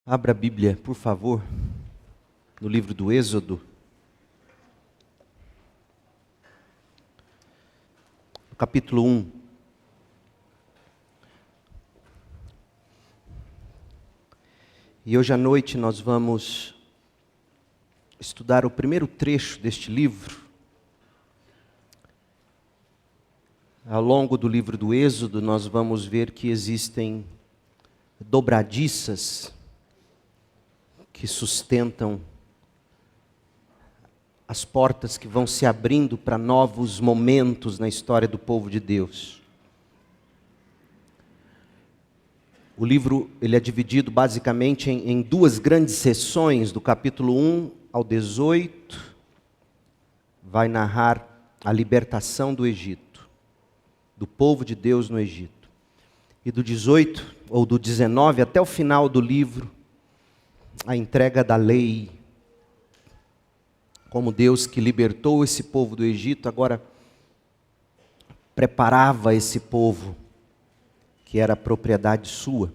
Abra a Bíblia, por favor, no livro do Êxodo. Capítulo 1. E hoje à noite nós vamos estudar o primeiro trecho deste livro. Ao longo do livro do Êxodo, nós vamos ver que existem dobradiças que sustentam as portas que vão se abrindo para novos momentos na história do povo de Deus. O livro ele é dividido basicamente em duas grandes seções, do capítulo 1 ao 18, vai narrar a libertação do Egito, do povo de Deus no Egito. E do 18, ou do 19 até o final do livro, a entrega da lei, como Deus que libertou esse povo do Egito, agora preparava esse povo, que era propriedade sua.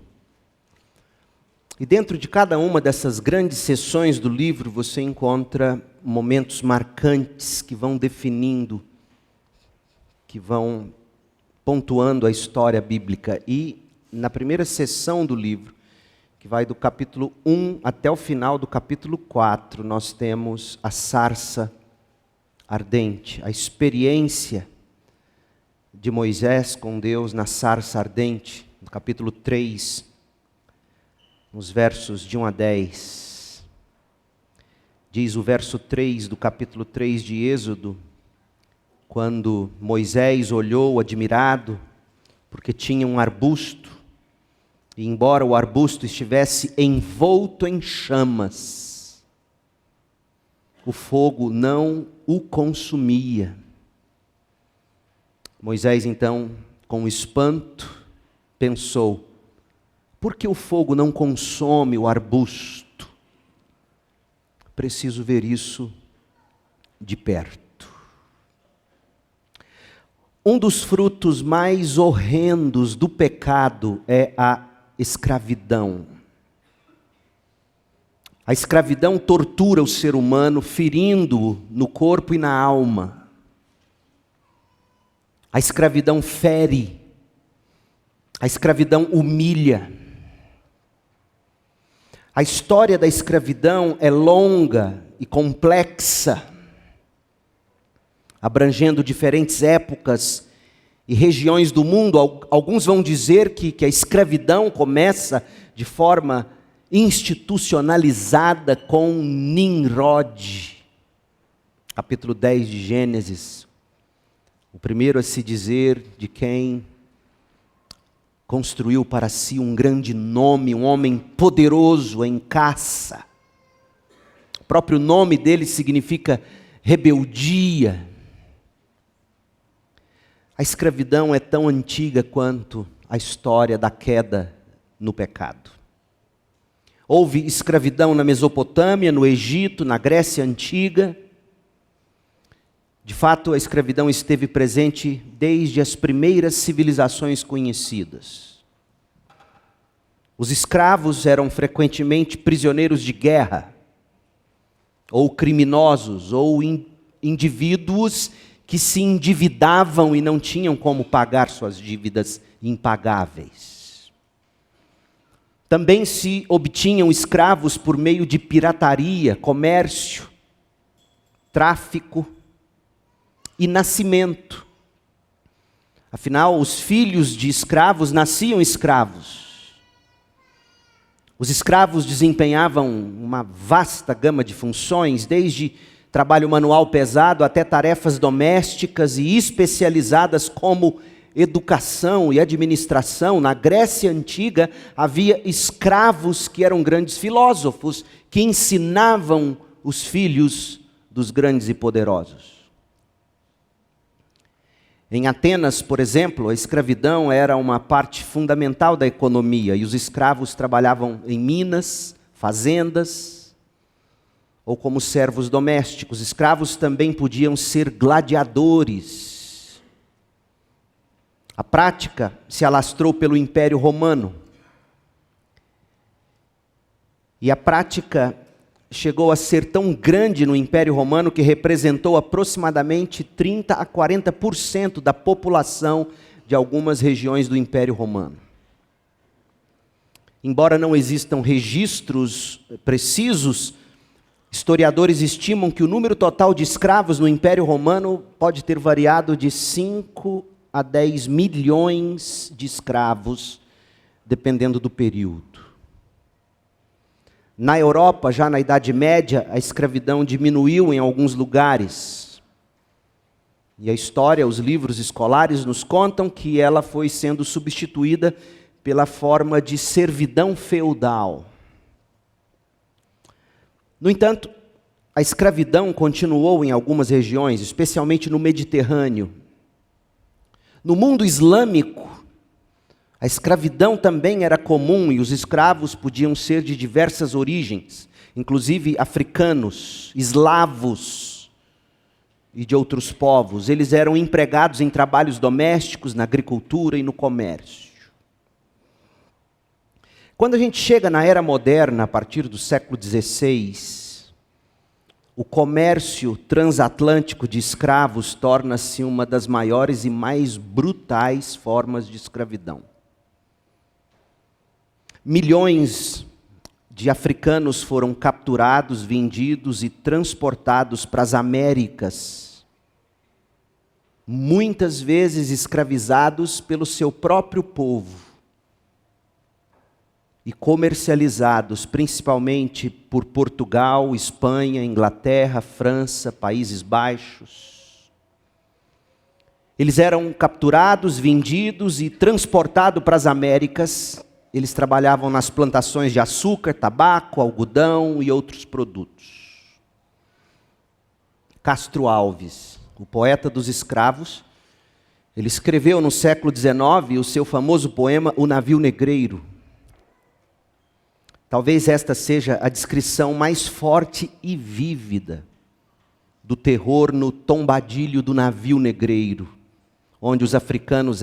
E dentro de cada uma dessas grandes seções do livro, você encontra momentos marcantes que vão definindo, que vão pontuando a história bíblica. E na primeira seção do livro, que vai do capítulo 1 até o final do capítulo 4, nós temos a sarça ardente, a experiência de Moisés com Deus na sarça ardente, no capítulo 3, nos versos de 1 a 10. Diz o verso 3 do capítulo 3 de Êxodo, quando Moisés olhou admirado, porque tinha um arbusto, e embora o arbusto estivesse envolto em chamas, o fogo não o consumia. Moisés então, com espanto, pensou: por que o fogo não consome o arbusto? Preciso ver isso de perto. Um dos frutos mais horrendos do pecado é a escravidão. A escravidão tortura o ser humano, ferindo-o no corpo e na alma. A escravidão fere. A escravidão humilha. A história da escravidão é longa e complexa, abrangendo diferentes épocas e regiões do mundo. Alguns vão dizer que a escravidão começa de forma institucionalizada com Nimrod, capítulo 10 de Gênesis. O primeiro a se dizer de quem construiu para si um grande nome, um homem poderoso em caça. O próprio nome dele significa rebeldia. A escravidão é tão antiga quanto a história da queda no pecado. Houve escravidão na Mesopotâmia, no Egito, na Grécia Antiga. De fato, a escravidão esteve presente desde as primeiras civilizações conhecidas. Os escravos eram frequentemente prisioneiros de guerra, ou criminosos, ou indivíduos que se endividavam e não tinham como pagar suas dívidas impagáveis. Também se obtinham escravos por meio de pirataria, comércio, tráfico e nascimento. Afinal, os filhos de escravos nasciam escravos. Os escravos desempenhavam uma vasta gama de funções, desde trabalho manual pesado até tarefas domésticas e especializadas como educação e administração. Na Grécia Antiga havia escravos que eram grandes filósofos, que ensinavam os filhos dos grandes e poderosos. Em Atenas, por exemplo, a escravidão era uma parte fundamental da economia, e os escravos trabalhavam em minas, fazendas, ou como servos domésticos. Escravos também podiam ser gladiadores. A prática se alastrou pelo Império Romano. E a prática chegou a ser tão grande no Império Romano que representou aproximadamente 30 a 40% da população de algumas regiões do Império Romano. Embora não existam registros precisos, historiadores estimam que o número total de escravos no Império Romano pode ter variado de 5 a 10 milhões de escravos, dependendo do período. Na Europa, já na Idade Média, a escravidão diminuiu em alguns lugares. E a história, os livros escolares nos contam que ela foi sendo substituída pela forma de servidão feudal. No entanto, a escravidão continuou em algumas regiões, especialmente no Mediterrâneo. No mundo islâmico, a escravidão também era comum e os escravos podiam ser de diversas origens, inclusive africanos, eslavos e de outros povos. Eles eram empregados em trabalhos domésticos, na agricultura e no comércio. Quando a gente chega na era moderna, a partir do século XVI, o comércio transatlântico de escravos torna-se uma das maiores e mais brutais formas de escravidão. Milhões de africanos foram capturados, vendidos e transportados para as Américas, muitas vezes escravizados pelo seu próprio povo e comercializados principalmente por Portugal, Espanha, Inglaterra, França, Países Baixos. Eles eram capturados, vendidos e transportados para as Américas. Eles trabalhavam nas plantações de açúcar, tabaco, algodão e outros produtos. Castro Alves, o poeta dos escravos, ele escreveu no século XIX o seu famoso poema O Navio Negreiro. Talvez esta seja a descrição mais forte e vívida do terror no tombadilho do navio negreiro, onde os africanos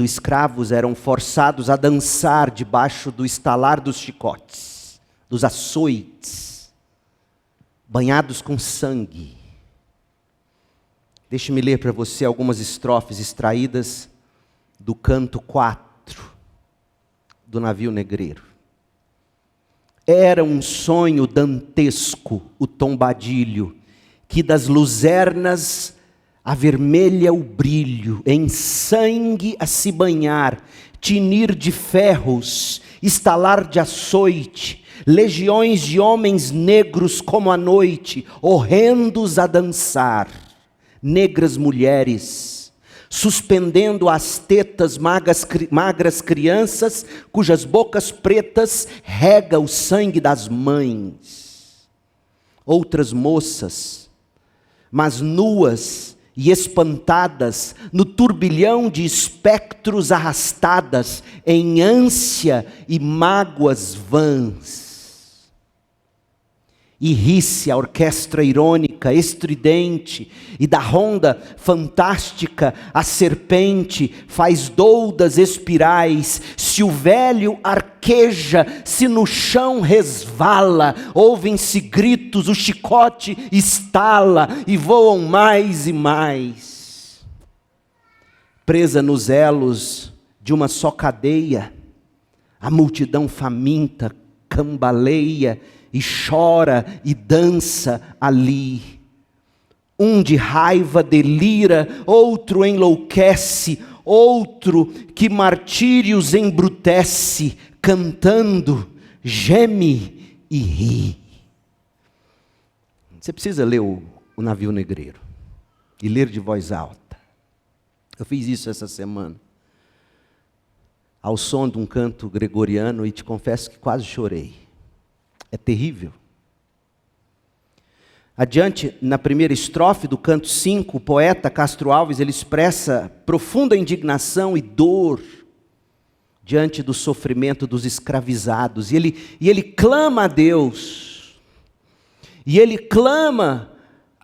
escravos eram forçados a dançar debaixo do estalar dos chicotes, dos açoites, banhados com sangue. Deixe-me ler para você algumas estrofes extraídas do canto 4 do Navio Negreiro. Era um sonho dantesco o tombadilho, que das luzernas avermelha o brilho, em sangue a se banhar, tinir de ferros, estalar de açoite, legiões de homens negros como a noite, horrendos a dançar, negras mulheres, suspendendo as tetas magras crianças, cujas bocas pretas rega o sangue das mães. Outras moças, mas nuas e espantadas, no turbilhão de espectros arrastadas, em ânsia e mágoas vãs. E ri-se a orquestra irônica, estridente, e da ronda fantástica a serpente faz doudas espirais. Se o velho arqueja, se no chão resvala, ouvem-se gritos, o chicote estala e voam mais e mais. Presa nos elos de uma só cadeia, a multidão faminta cambaleia e chora e dança ali. Um de raiva delira, outro enlouquece, outro que martírios embrutece, cantando, geme e ri. Você precisa ler o Navio Negreiro e ler de voz alta. Eu fiz isso essa semana, ao som de um canto gregoriano, e te confesso que quase chorei. É terrível. Adiante, na primeira estrofe do canto 5, o poeta Castro Alves, ele expressa profunda indignação e dor diante do sofrimento dos escravizados. E ele clama a Deus. E ele clama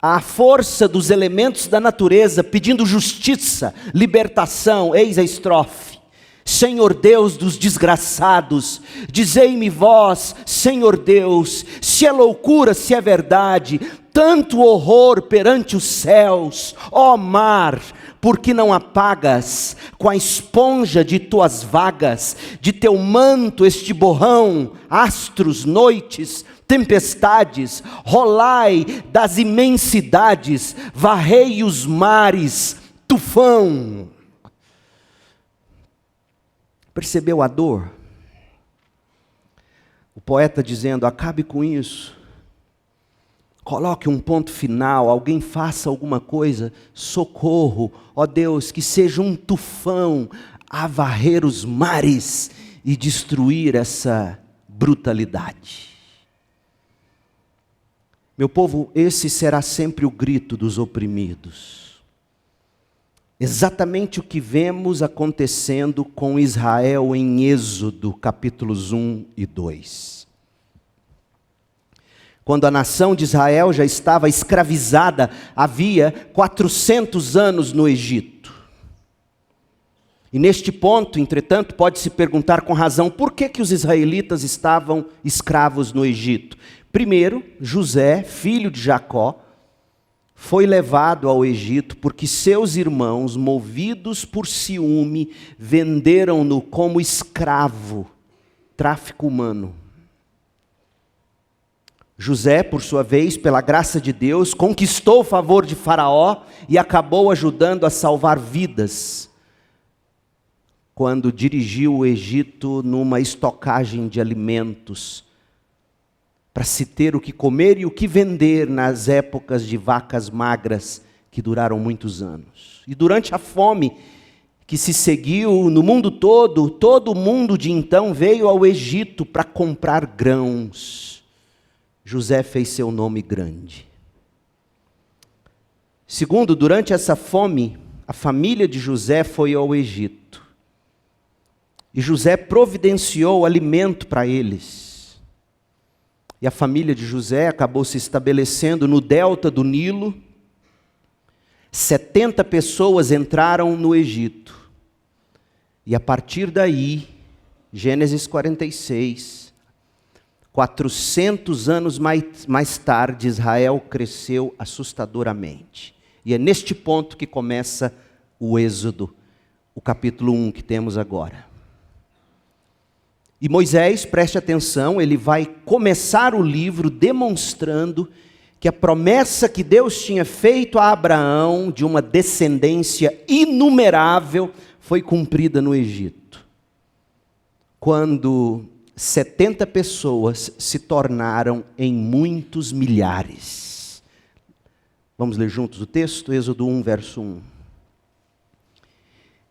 à força dos elementos da natureza, pedindo justiça, libertação. Eis a estrofe. Senhor Deus dos desgraçados, dizei-me vós, Senhor Deus, se é loucura, se é verdade, tanto horror perante os céus, ó mar, porque não apagas com a esponja de tuas vagas, de teu manto este borrão, astros, noites, tempestades, rolai das imensidades, varrei os mares, tufão. Percebeu a dor? O poeta dizendo, acabe com isso. Coloque um ponto final, alguém faça alguma coisa, socorro, ó Deus, que seja um tufão a varrer os mares e destruir essa brutalidade. Meu povo, esse será sempre o grito dos oprimidos. Exatamente o que vemos acontecendo com Israel em Êxodo, capítulos 1 e 2. Quando a nação de Israel já estava escravizada, havia 400 anos no Egito. E neste ponto, entretanto, pode-se perguntar com razão, por que os israelitas estavam escravos no Egito? Primeiro, José, filho de Jacó, foi levado ao Egito porque seus irmãos, movidos por ciúme, venderam-no como escravo, tráfico humano. José, por sua vez, pela graça de Deus, conquistou o favor de Faraó e acabou ajudando a salvar vidas, quando dirigiu o Egito numa estocagem de alimentos, para se ter o que comer e o que vender nas épocas de vacas magras, que duraram muitos anos. E durante a fome que se seguiu no mundo todo, todo mundo de então veio ao Egito para comprar grãos. José fez seu nome grande. Segundo, durante essa fome, a família de José foi ao Egito. E José providenciou alimento para eles. E a família de José acabou se estabelecendo no delta do Nilo. 70 pessoas entraram no Egito. E a partir daí, Gênesis 46, 400 anos mais tarde, Israel cresceu assustadoramente. E é neste ponto que começa o Êxodo, o capítulo 1 que temos agora. E Moisés, preste atenção, ele vai começar o livro demonstrando que a promessa que Deus tinha feito a Abraão de uma descendência inumerável foi cumprida no Egito. Quando 70 pessoas se tornaram em muitos milhares. Vamos ler juntos o texto? Êxodo 1, verso 1.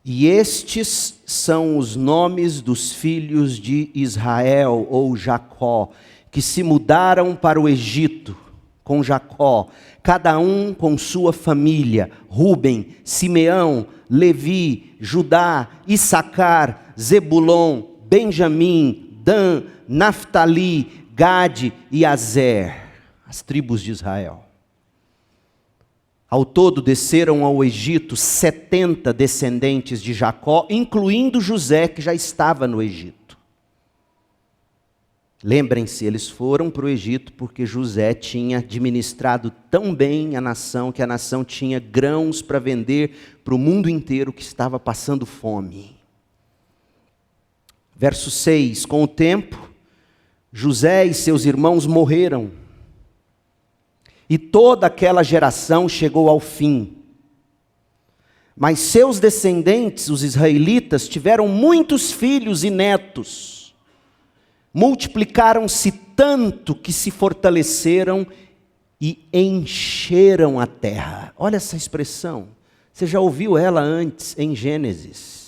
E estes são os nomes dos filhos de Israel, ou Jacó, que se mudaram para o Egito com Jacó, cada um com sua família: Ruben, Simeão, Levi, Judá, Issacar, Zebulon, Benjamim, Dan, Naftali, Gade e Azer, as tribos de Israel. Ao todo desceram ao Egito 70 descendentes de Jacó, incluindo José, que já estava no Egito. Lembrem-se, eles foram para o Egito porque José tinha administrado tão bem a nação, que a nação tinha grãos para vender para o mundo inteiro que estava passando fome. Verso 6, com o tempo, José e seus irmãos morreram. E toda aquela geração chegou ao fim. Mas seus descendentes, os israelitas, tiveram muitos filhos e netos. Multiplicaram-se tanto que se fortaleceram e encheram a terra. Olha essa expressão. Você já ouviu ela antes em Gênesis.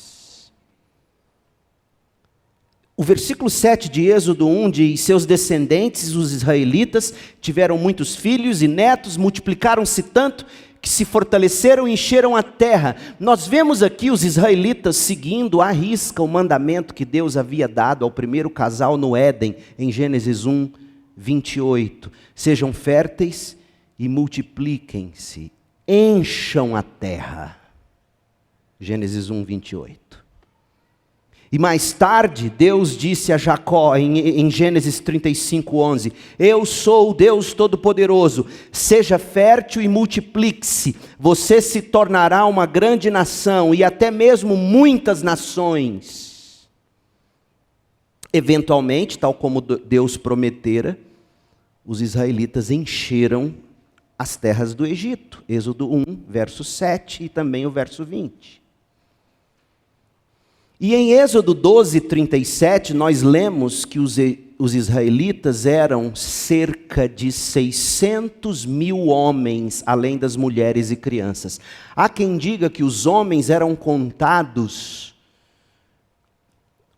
O versículo 7 de Êxodo 1 diz: seus descendentes, os israelitas, tiveram muitos filhos e netos, multiplicaram-se tanto que se fortaleceram e encheram a terra. Nós vemos aqui os israelitas seguindo à risca o mandamento que Deus havia dado ao primeiro casal no Éden, em Gênesis 1, 28. Sejam férteis e multipliquem-se, encham a terra. Gênesis 1, 28. E mais tarde, Deus disse a Jacó, em Gênesis 35:11, eu sou o Deus Todo-Poderoso, seja fértil e multiplique-se, você se tornará uma grande nação e até mesmo muitas nações. Eventualmente, tal como Deus prometera, os israelitas encheram as terras do Egito. Êxodo 1, verso 7 e também o verso 20. E em Êxodo 12, 37, nós lemos que os israelitas eram cerca de 600 mil homens, além das mulheres e crianças. Há quem diga que os homens eram contados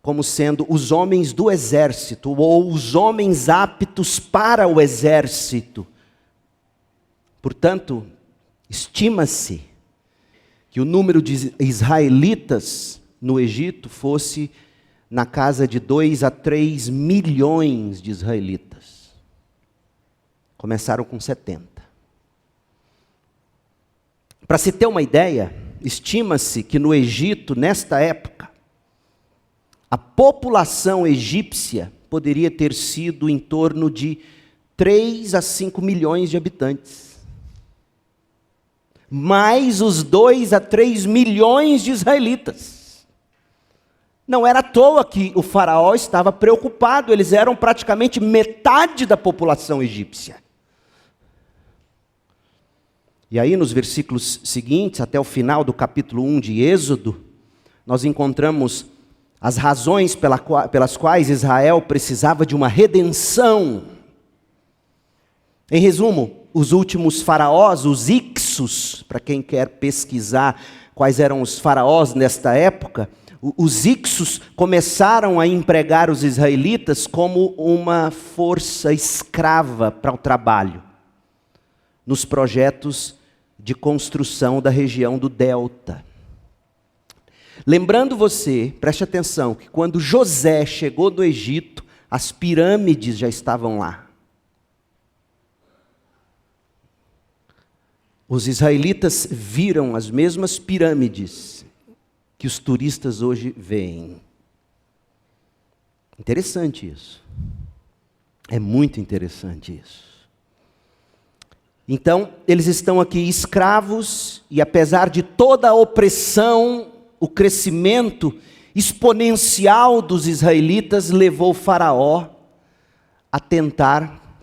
como sendo os homens do exército, ou os homens aptos para o exército. Portanto, estima-se que o número de israelitas no Egito fosse na casa de 2 a 3 milhões de israelitas. Começaram com 70. Para se ter uma ideia, estima-se que no Egito, nesta época, a população egípcia poderia ter sido em torno de 3 a 5 milhões de habitantes. Mais os 2 a 3 milhões de israelitas. Não era à toa que o faraó estava preocupado, eles eram praticamente metade da população egípcia. E aí nos versículos seguintes, até o final do capítulo 1 de Êxodo, nós encontramos as razões pelas quais Israel precisava de uma redenção. Em resumo, os últimos faraós, os Ixos, para quem quer pesquisar quais eram os faraós nesta época, os Ixos começaram a empregar os israelitas como uma força escrava para o trabalho, nos projetos de construção da região do Delta. Lembrando você, preste atenção, que quando José chegou no Egito, as pirâmides já estavam lá. Os israelitas viram as mesmas pirâmides que os turistas hoje veem. Interessante isso. É muito interessante isso. Então, eles estão aqui escravos, e apesar de toda a opressão, o crescimento exponencial dos israelitas levou o faraó a tentar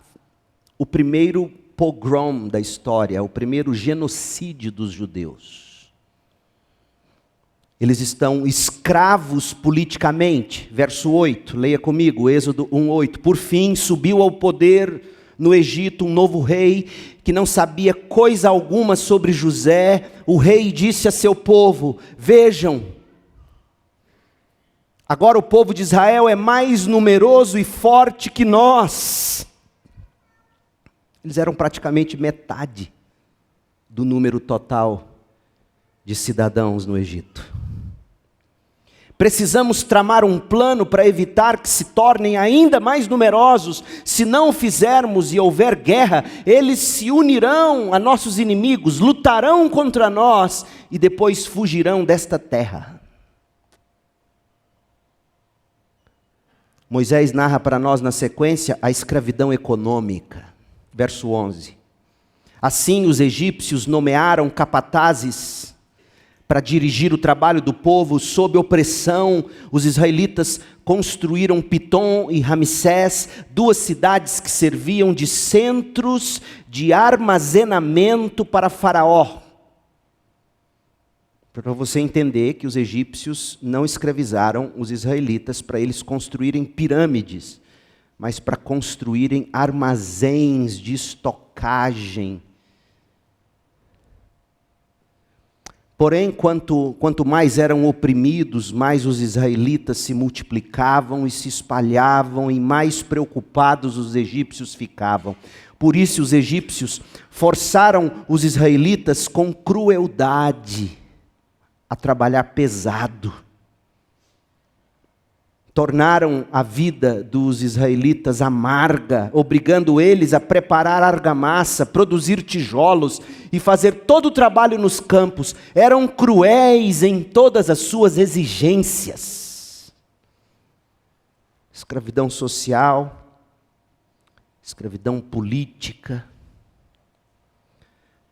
o primeiro pogrom da história, o primeiro genocídio dos judeus. Eles estão escravos politicamente. Verso 8, leia comigo, Êxodo 1:8. Por fim, subiu ao poder no Egito um novo rei, que não sabia coisa alguma sobre José. O rei disse a seu povo, vejam, agora o povo de Israel é mais numeroso e forte que nós. Eles eram praticamente metade do número total de cidadãos no Egito. Precisamos tramar um plano para evitar que se tornem ainda mais numerosos. Se não o fizermos e houver guerra, eles se unirão a nossos inimigos, lutarão contra nós e depois fugirão desta terra. Moisés narra para nós na sequência a escravidão econômica. Verso 11. Assim os egípcios nomearam capatazes para dirigir o trabalho do povo sob opressão. Os israelitas construíram Pitom e Ramsés, 2 cidades que serviam de centros de armazenamento para Faraó. Para você entender que os egípcios não escravizaram os israelitas para eles construírem pirâmides, mas para construírem armazéns de estocagem. Porém, quanto mais eram oprimidos, mais os israelitas se multiplicavam e se espalhavam, e mais preocupados os egípcios ficavam. Por isso os egípcios forçaram os israelitas com crueldade a trabalhar pesado. Tornaram a vida dos israelitas amarga, obrigando eles a preparar argamassa, produzir tijolos e fazer todo o trabalho nos campos. Eram cruéis em todas as suas exigências. escravidão social, escravidão política.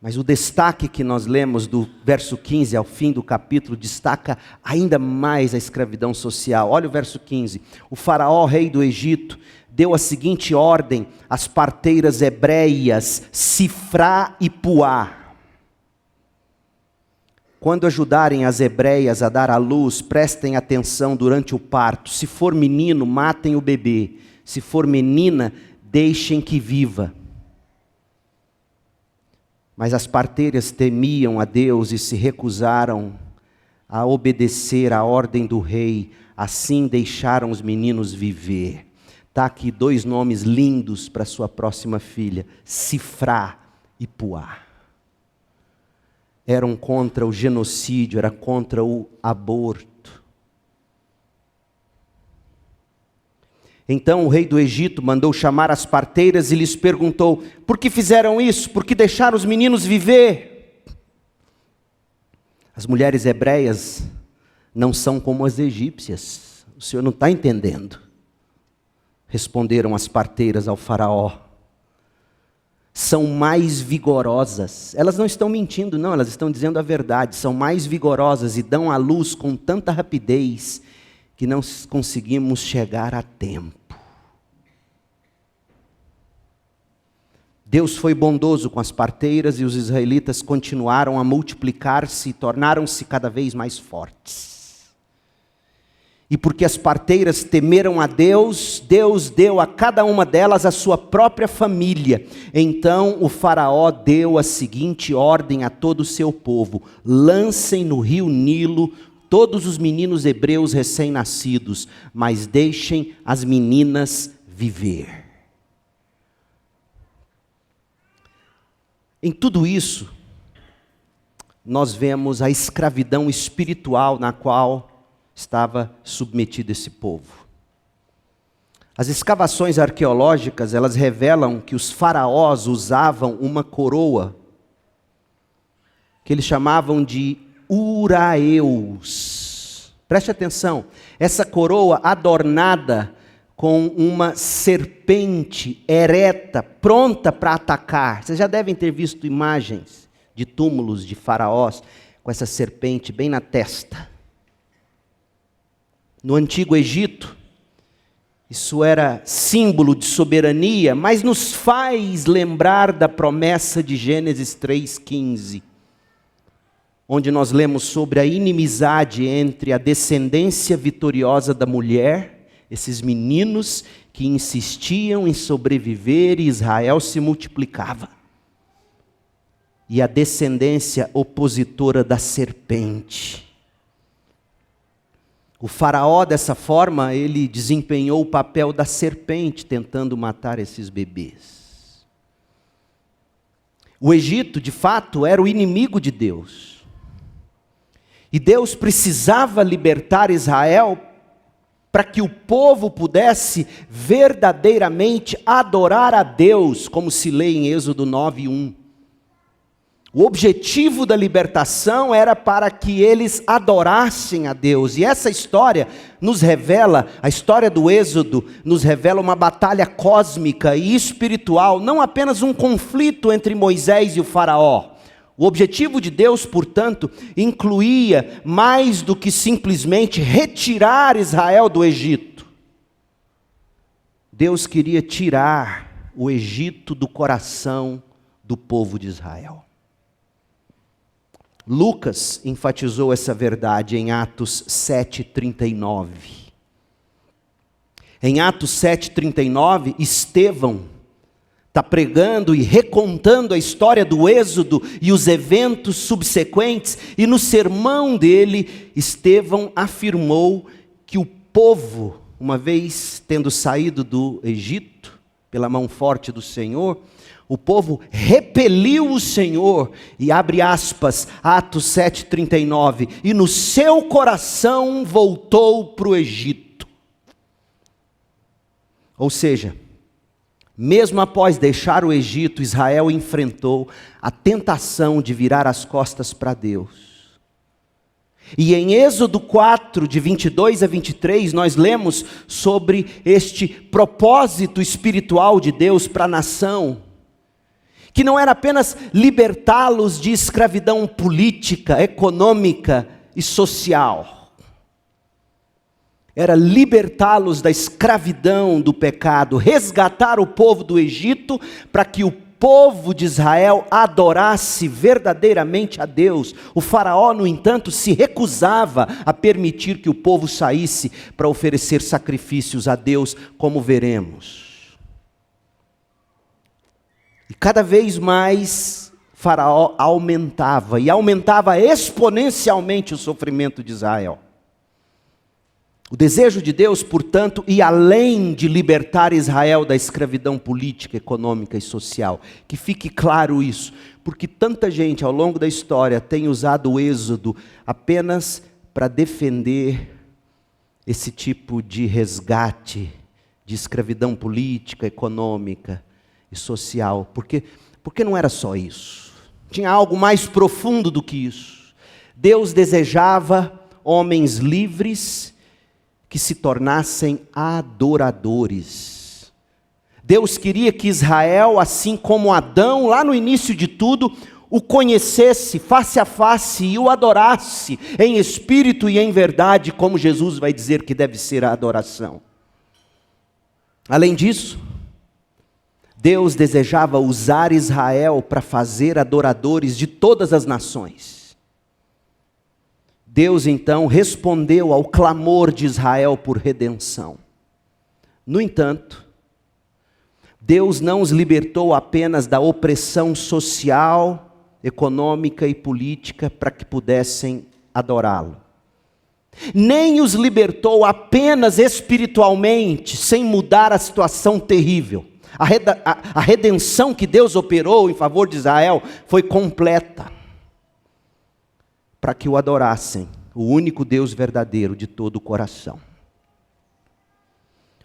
Mas o destaque que nós lemos do verso 15 ao fim do capítulo destaca ainda mais a escravidão social. Olha o verso 15. O faraó, rei do Egito, deu a seguinte ordem às parteiras hebreias, Sifrá e Puá. Quando ajudarem as hebreias a dar à luz, prestem atenção durante o parto. Se for menino, matem o bebê. Se for menina, deixem que viva. Mas as parteiras temiam a Deus e se recusaram a obedecer à ordem do rei. Assim deixaram os meninos viver. Está aqui 2 nomes lindos para sua próxima filha: Sifrá e Puá. Eram contra o genocídio, era contra o aborto. Então o rei do Egito mandou chamar as parteiras e lhes perguntou: por que fizeram isso? Por que deixaram os meninos viver? As mulheres hebreias não são como as egípcias. O senhor não está entendendo. Responderam as parteiras ao faraó. São mais vigorosas. Elas não estão mentindo, não, elas estão dizendo a verdade. São mais vigorosas e dão à luz com tanta rapidez que não conseguimos chegar a tempo. Deus foi bondoso com as parteiras e os israelitas continuaram a multiplicar-se e tornaram-se cada vez mais fortes. E porque as parteiras temeram a Deus, Deus deu a cada uma delas a sua própria família. Então o faraó deu a seguinte ordem a todo o seu povo: lancem no rio Nilo todos os meninos hebreus recém-nascidos, mas deixem as meninas viver. Em tudo isso, nós vemos a escravidão espiritual na qual estava submetido esse povo. As escavações arqueológicas, elas revelam que os faraós usavam uma coroa, que eles chamavam de uraeus. Preste atenção, essa coroa adornada com uma serpente ereta, pronta para atacar. Vocês já devem ter visto imagens de túmulos de faraós com essa serpente bem na testa. No Antigo Egito, isso era símbolo de soberania, mas nos faz lembrar da promessa de Gênesis 3,15. Onde nós lemos sobre a inimizade entre a descendência vitoriosa da mulher, esses meninos que insistiam em sobreviver e Israel se multiplicava, e a descendência opositora da serpente. O faraó, dessa forma, ele desempenhou o papel da serpente, tentando matar esses bebês. O Egito, de fato, era o inimigo de Deus. E Deus precisava libertar Israel para que o povo pudesse verdadeiramente adorar a Deus, como se lê em Êxodo 9:1. O objetivo da libertação era para que eles adorassem a Deus. E essa história nos revela, a história do Êxodo, nos revela uma batalha cósmica e espiritual, não apenas um conflito entre Moisés e o faraó. O objetivo de Deus, portanto, incluía mais do que simplesmente retirar Israel do Egito. Deus queria tirar o Egito do coração do povo de Israel. Lucas enfatizou essa verdade em Atos 7:39. Em Atos 7:39, Estevão está pregando e recontando a história do Êxodo e os eventos subsequentes, e no sermão dele, Estevão afirmou que o povo, uma vez tendo saído do Egito, pela mão forte do Senhor, o povo repeliu o Senhor, e abre aspas, Atos 7:39, e no seu coração voltou para o Egito. Ou seja, mesmo após deixar o Egito, Israel enfrentou a tentação de virar as costas para Deus. E em Êxodo 4, de 22 a 23, nós lemos sobre este propósito espiritual de Deus para a nação, que não era apenas libertá-los de escravidão política, econômica e social. Era libertá-los da escravidão do pecado, resgatar o povo do Egito para que o povo de Israel adorasse verdadeiramente a Deus. O faraó, no entanto, se recusava a permitir que o povo saísse para oferecer sacrifícios a Deus, como veremos. E cada vez mais faraó aumentava, e aumentava exponencialmente o sofrimento de Israel. O desejo de Deus, portanto, ia além de libertar Israel da escravidão política, econômica e social. Que fique claro isso, porque tanta gente ao longo da história tem usado o Êxodo apenas para defender esse tipo de resgate de escravidão política, econômica e social. Porque não era só isso. Tinha algo mais profundo do que isso. Deus desejava homens livres que se tornassem adoradores. Deus queria que Israel, assim como Adão, lá no início de tudo, o conhecesse face a face e o adorasse em espírito e em verdade, como Jesus vai dizer que deve ser a adoração. Além disso, Deus desejava usar Israel para fazer adoradores de todas as nações. Deus então respondeu ao clamor de Israel por redenção. No entanto, Deus não os libertou apenas da opressão social, econômica e política para que pudessem adorá-lo. Nem os libertou apenas espiritualmente, sem mudar a situação terrível. A redenção que Deus operou em favor de Israel foi completa, para que o adorassem, o único Deus verdadeiro de todo o coração.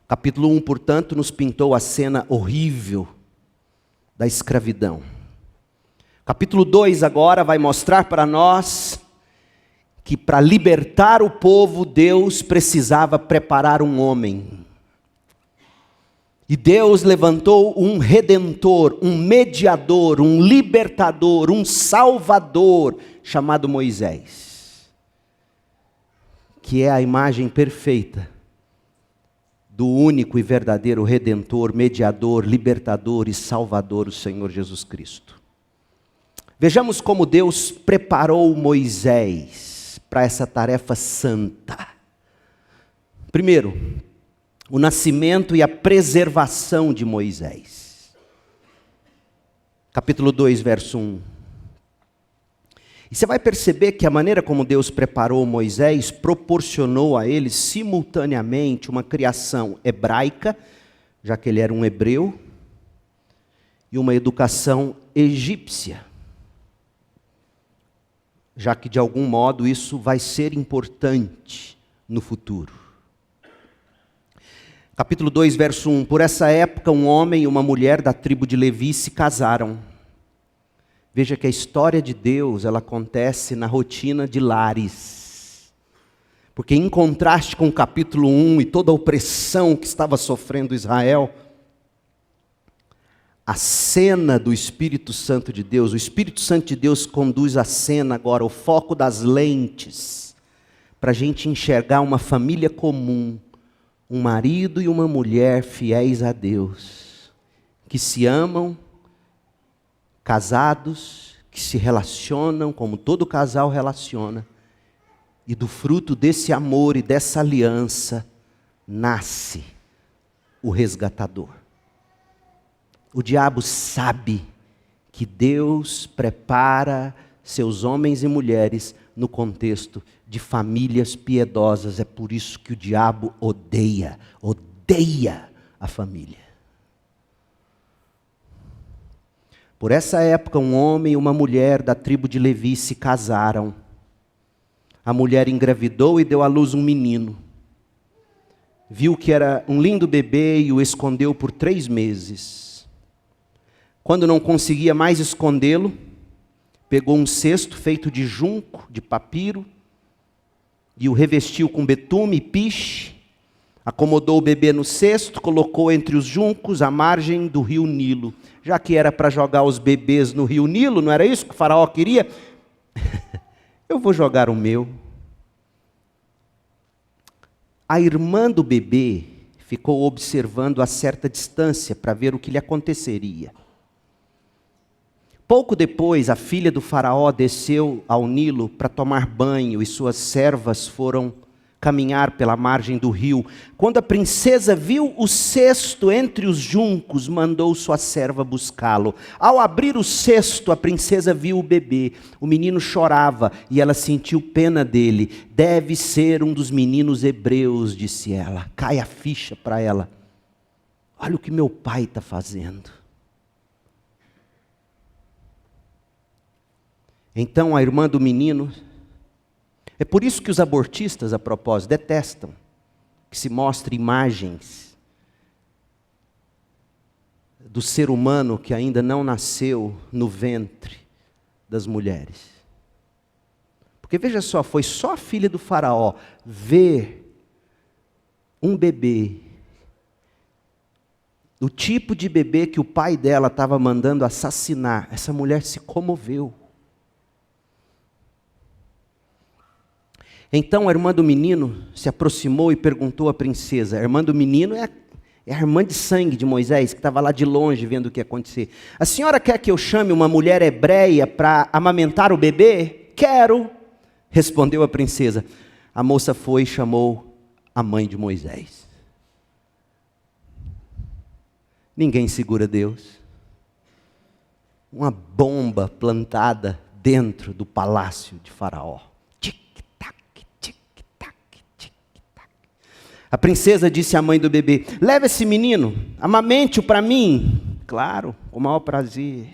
Capítulo 1, portanto, nos pintou a cena horrível da escravidão. Capítulo 2 agora vai mostrar para nós que para libertar o povo, Deus precisava preparar um homem. E Deus levantou um redentor, um mediador, um libertador, um salvador, chamado Moisés, que é a imagem perfeita do único e verdadeiro redentor, mediador, libertador e salvador, o Senhor Jesus Cristo. Vejamos como Deus preparou Moisés para essa tarefa santa. Primeiro, o nascimento e a preservação de Moisés. Capítulo 2, verso 1. E você vai perceber que a maneira como Deus preparou Moisés proporcionou a ele simultaneamente uma criação hebraica, já que ele era um hebreu, e uma educação egípcia, já que de algum modo isso vai ser importante no futuro. Capítulo 2, verso 1. Por essa época, um homem e uma mulher da tribo de Levi se casaram. Veja que a história de Deus, ela acontece na rotina de lares. Porque em contraste com o capítulo 1 e toda a opressão que estava sofrendo Israel, a cena do Espírito Santo de Deus, o Espírito Santo de Deus conduz a cena agora, o foco das lentes, para a gente enxergar uma família comum, um marido e uma mulher fiéis a Deus, que se amam, casados, que se relacionam como todo casal relaciona, e do fruto desse amor e dessa aliança nasce o resgatador. O diabo sabe que Deus prepara seus homens e mulheres no contexto de famílias piedosas. É por isso que o diabo odeia a família. Por essa época, um homem e uma mulher da tribo de Levi se casaram. A mulher engravidou e deu à luz um menino. Viu que era um lindo bebê e o escondeu por 3 meses. Quando não conseguia mais escondê-lo, pegou um cesto feito de junco, de papiro, e o revestiu com betume e piche, acomodou o bebê no cesto, colocou entre os juncos à margem do rio Nilo. Já que era para jogar os bebês no rio Nilo, não era isso que o faraó queria? Eu vou jogar o meu. A irmã do bebê ficou observando a certa distância para ver o que lhe aconteceria. Pouco depois, a filha do faraó desceu ao Nilo para tomar banho e suas servas foram caminhar pela margem do rio. Quando a princesa viu o cesto entre os juncos, mandou sua serva buscá-lo. Ao abrir o cesto, a princesa viu o bebê. O menino chorava e ela sentiu pena dele. Deve ser um dos meninos hebreus, disse ela. Cai a ficha para ela. Olha o que meu pai está fazendo. Então a irmã do menino, é por isso que os abortistas, a propósito, detestam que se mostre imagens do ser humano que ainda não nasceu no ventre das mulheres. Porque veja só, foi só a filha do faraó ver um bebê, o tipo de bebê que o pai dela estava mandando assassinar, essa mulher se comoveu. Então a irmã do menino se aproximou e perguntou à princesa. A irmã do menino é a irmã de sangue de Moisés, que estava lá de longe vendo o que ia acontecer. A senhora quer que eu chame uma mulher hebreia para amamentar o bebê? Quero, respondeu a princesa. A moça foi e chamou a mãe de Moisés. Ninguém segura Deus. Uma bomba plantada dentro do palácio de Faraó. A princesa disse à mãe do bebê, leva esse menino, amamente-o para mim. Claro, com o maior prazer,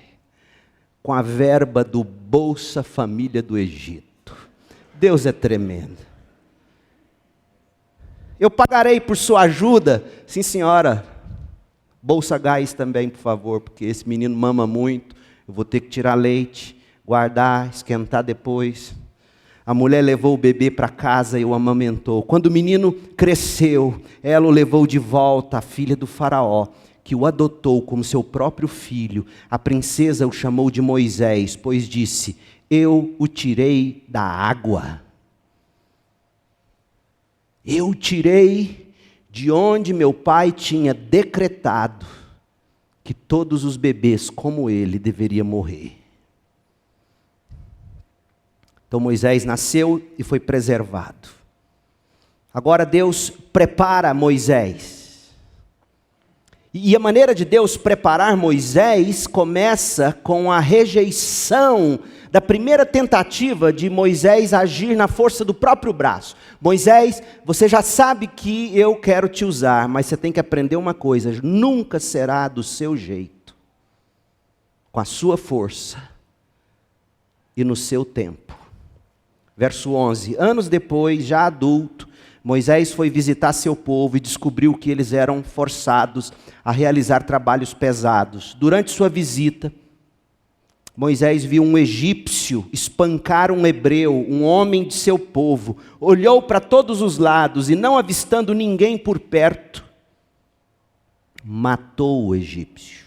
com a verba do Bolsa Família do Egito. Deus é tremendo. Eu pagarei por sua ajuda. Sim, senhora. Bolsa Gás também, por favor, porque esse menino mama muito. Eu vou ter que tirar leite, guardar, esquentar depois. A mulher levou o bebê para casa e o amamentou. Quando o menino cresceu, ela o levou de volta à filha do faraó, que o adotou como seu próprio filho. A princesa o chamou de Moisés, pois disse, eu o tirei da água. Eu o tirei de onde meu pai tinha decretado que todos os bebês como ele deveriam morrer. Então Moisés nasceu e foi preservado. Agora Deus prepara Moisés. E a maneira de Deus preparar Moisés começa com a rejeição da primeira tentativa de Moisés agir na força do próprio braço. Moisés, você já sabe que eu quero te usar, mas você tem que aprender uma coisa, nunca será do seu jeito, com a sua força e no seu tempo. Verso 11, anos depois, já adulto, Moisés foi visitar seu povo e descobriu que eles eram forçados a realizar trabalhos pesados. Durante sua visita, Moisés viu um egípcio espancar um hebreu, um homem de seu povo. Olhou para todos os lados e não avistando ninguém por perto, matou o egípcio.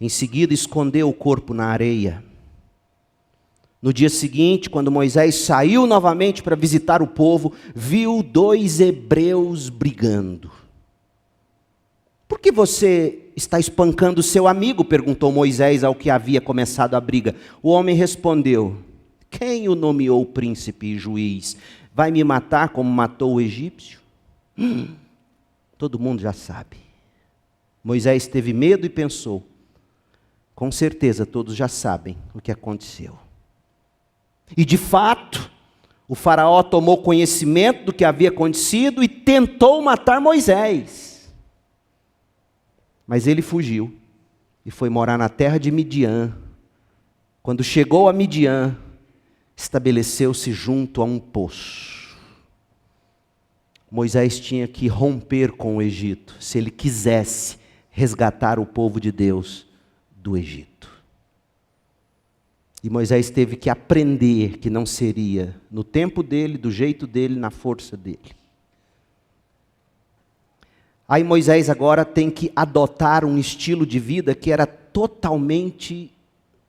Em seguida, escondeu o corpo na areia. No dia seguinte, quando Moisés saiu novamente para visitar o povo, viu 2 hebreus brigando. Por que você está espancando seu amigo? Perguntou Moisés ao que havia começado a briga. O homem respondeu, quem o nomeou príncipe e juiz? Vai me matar como matou o egípcio? Todo mundo já sabe. Moisés teve medo e pensou, com certeza todos já sabem o que aconteceu. E de fato, o faraó tomou conhecimento do que havia acontecido e tentou matar Moisés. Mas ele fugiu e foi morar na terra de Midian. Quando chegou a Midian, estabeleceu-se junto a um poço. Moisés tinha que romper com o Egito, se ele quisesse resgatar o povo de Deus do Egito. E Moisés teve que aprender que não seria no tempo dele, do jeito dele, na força dele. Aí Moisés agora tem que adotar um estilo de vida que era totalmente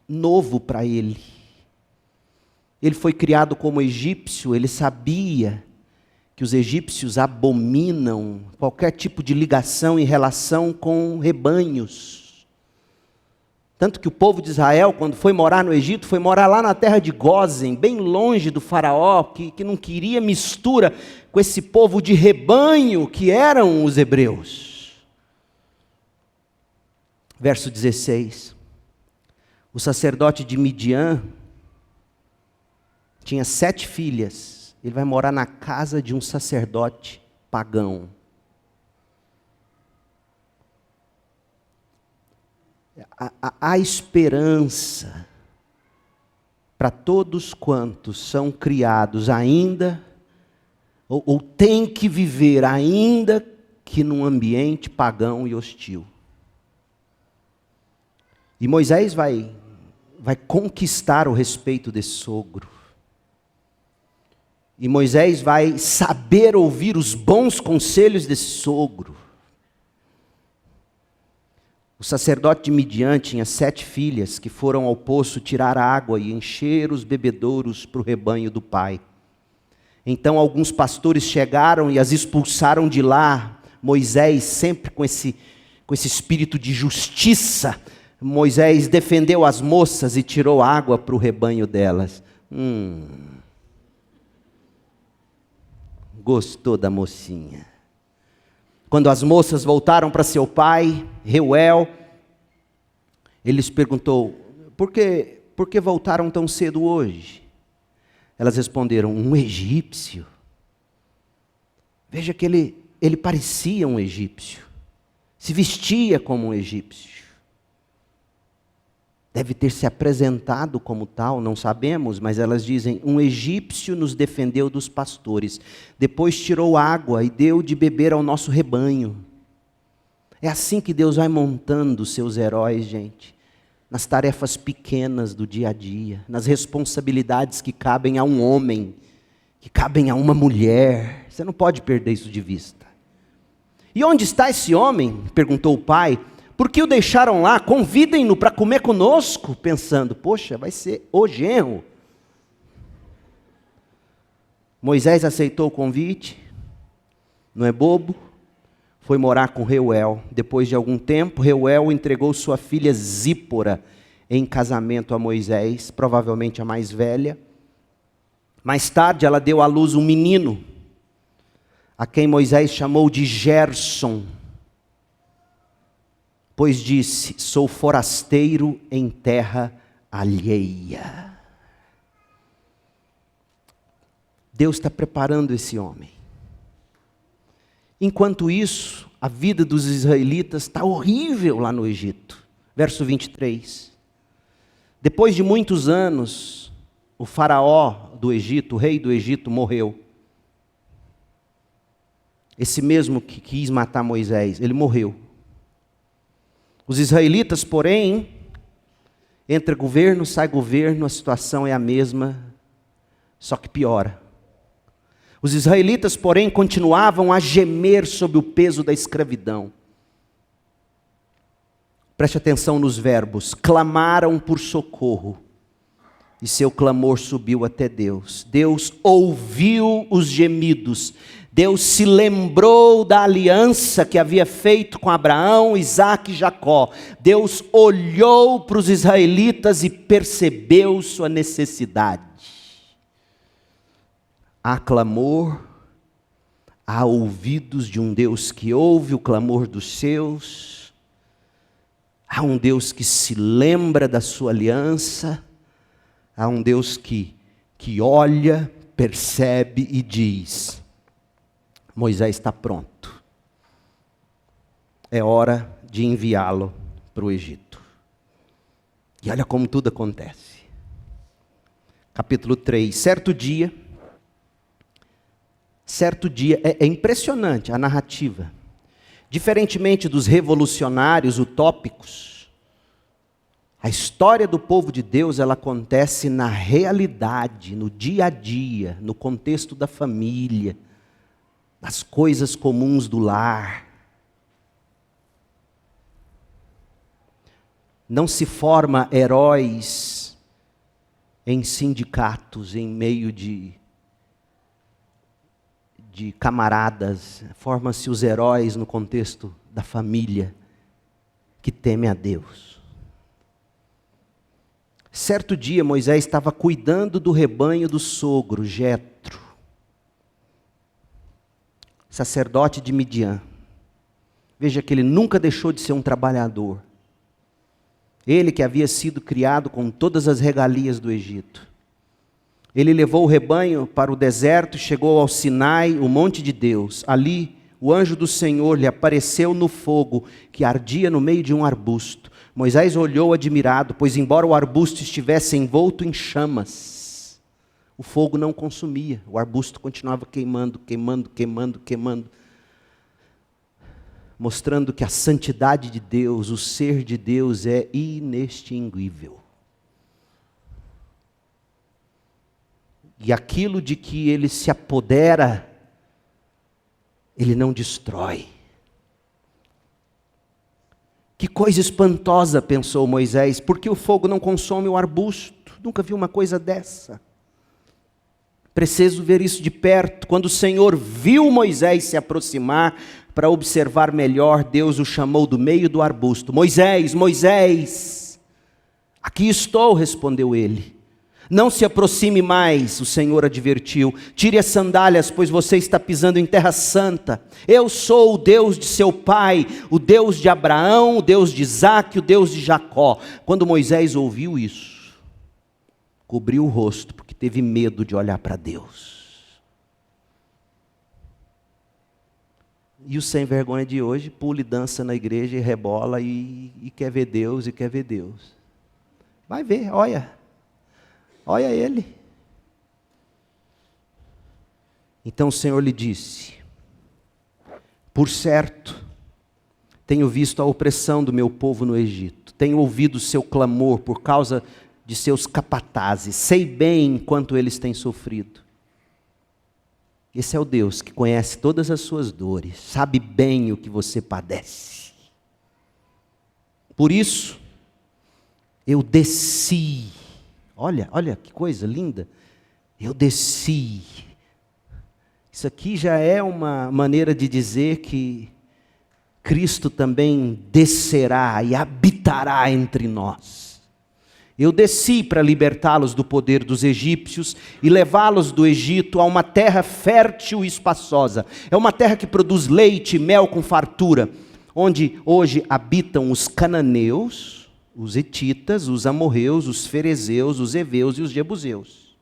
novo para ele. Ele foi criado como egípcio, ele sabia que os egípcios abominam qualquer tipo de ligação e relação com rebanhos. Tanto que o povo de Israel, quando foi morar no Egito, foi morar lá na terra de Gósen, bem longe do faraó, que não queria mistura com esse povo de rebanho que eram os hebreus. Verso 16. O sacerdote de Midian tinha 7 filhas. Ele vai morar na casa de um sacerdote pagão. Há esperança para todos quantos são criados ainda, ou têm que viver ainda que num ambiente pagão e hostil. E Moisés vai conquistar o respeito desse sogro. E Moisés vai saber ouvir os bons conselhos desse sogro. O sacerdote de Midian tinha 7 filhas que foram ao poço tirar água e encher os bebedouros para o rebanho do pai. Então alguns pastores chegaram e as expulsaram de lá. Moisés, sempre com esse espírito de justiça, Moisés defendeu as moças e tirou água para o rebanho delas. Gostou da mocinha. Quando as moças voltaram para seu pai, Reuel, ele lhes perguntou: por que voltaram tão cedo hoje? Elas responderam: um egípcio. Veja que ele parecia um egípcio, se vestia como um egípcio. Deve ter se apresentado como tal, não sabemos, mas elas dizem: um egípcio nos defendeu dos pastores, depois tirou água e deu de beber ao nosso rebanho. É assim que Deus vai montando os seus heróis, gente, nas tarefas pequenas do dia a dia, nas responsabilidades que cabem a um homem, que cabem a uma mulher. Você não pode perder isso de vista. E onde está esse homem? Perguntou o pai. Por que o deixaram lá? Convidem-no para comer conosco, pensando: poxa, vai ser o genro. Moisés aceitou o convite, não é bobo, foi morar com Reuel. Depois de algum tempo, Reuel entregou sua filha Zípora em casamento a Moisés, provavelmente a mais velha. Mais tarde ela deu à luz um menino, a quem Moisés chamou de Gerson, pois disse: sou forasteiro em terra alheia. Deus está preparando esse homem. Enquanto isso, a vida dos israelitas está horrível lá no Egito. Verso 23. Depois de muitos anos, o faraó do Egito, o rei do Egito, morreu. Esse mesmo que quis matar Moisés, ele morreu. Os israelitas, porém, entra governo, sai governo, a situação é a mesma, só que piora. Os israelitas, porém, continuavam a gemer sob o peso da escravidão. Preste atenção nos verbos: clamaram por socorro, e seu clamor subiu até Deus. Deus ouviu os gemidos. Deus se lembrou da aliança que havia feito com Abraão, Isaque e Jacó. Deus olhou para os israelitas e percebeu sua necessidade. Há clamor, há ouvidos de um Deus que ouve o clamor dos seus. Há um Deus que se lembra da sua aliança. Há um Deus que olha, percebe e diz: Moisés está pronto. É hora de enviá-lo para o Egito. E olha como tudo acontece. Capítulo 3. Certo dia, é impressionante a narrativa. Diferentemente dos revolucionários utópicos, A história do povo de Deus, ela acontece na realidade, no dia a dia, no contexto da família, nas coisas comuns do lar. Não se forma heróis em sindicatos, em meio de camaradas. Formam-se os heróis no contexto da família, que teme a Deus. Certo dia, Moisés estava cuidando do rebanho do sogro, Jetro, sacerdote de Midian. Veja que ele nunca deixou de ser um trabalhador. Ele que havia sido criado com todas as regalias do Egito. Ele levou o rebanho para o deserto, chegou ao Sinai, o monte de Deus. Ali, o anjo do Senhor lhe apareceu no fogo que ardia no meio de um arbusto. Moisés olhou admirado, pois embora o arbusto estivesse envolto em chamas, o fogo não consumia, o arbusto continuava queimando, mostrando que a santidade de Deus, o ser de Deus é inextinguível. E aquilo de que ele se apodera, ele não destrói. Que coisa espantosa, pensou Moisés, porque o fogo não consome o arbusto? Nunca vi uma coisa dessa. Preciso ver isso de perto. Quando o Senhor viu Moisés se aproximar para observar melhor, Deus o chamou do meio do arbusto. Moisés, Moisés, aqui estou, respondeu ele. Não se aproxime mais, o Senhor advertiu. Tire as sandálias, pois você está pisando em terra santa. Eu sou o Deus de seu pai, o Deus de Abraão, o Deus de Isaque, o Deus de Jacó. Quando Moisés ouviu isso, cobriu o rosto, porque teve medo de olhar para Deus. E o sem vergonha de hoje pula e dança na igreja e rebola e quer ver Deus e quer ver Deus. Vai ver, olha ele. Então o Senhor lhe disse: por certo, tenho visto a opressão do meu povo no Egito, tenho ouvido o seu clamor por causa de seus capatazes, sei bem quanto eles têm sofrido. Esse é o Deus que conhece todas as suas dores, sabe bem o que você padece. Por isso, eu desci. Olha que coisa linda. Eu desci. Isso aqui já é uma maneira de dizer que Cristo também descerá e habitará entre nós. Eu desci para libertá-los do poder dos egípcios e levá-los do Egito a uma terra fértil e espaçosa. É uma terra que produz leite e mel com fartura, onde hoje habitam os cananeus, os hetitas, os amorreus, os ferezeus, os heveus e os jebuseus.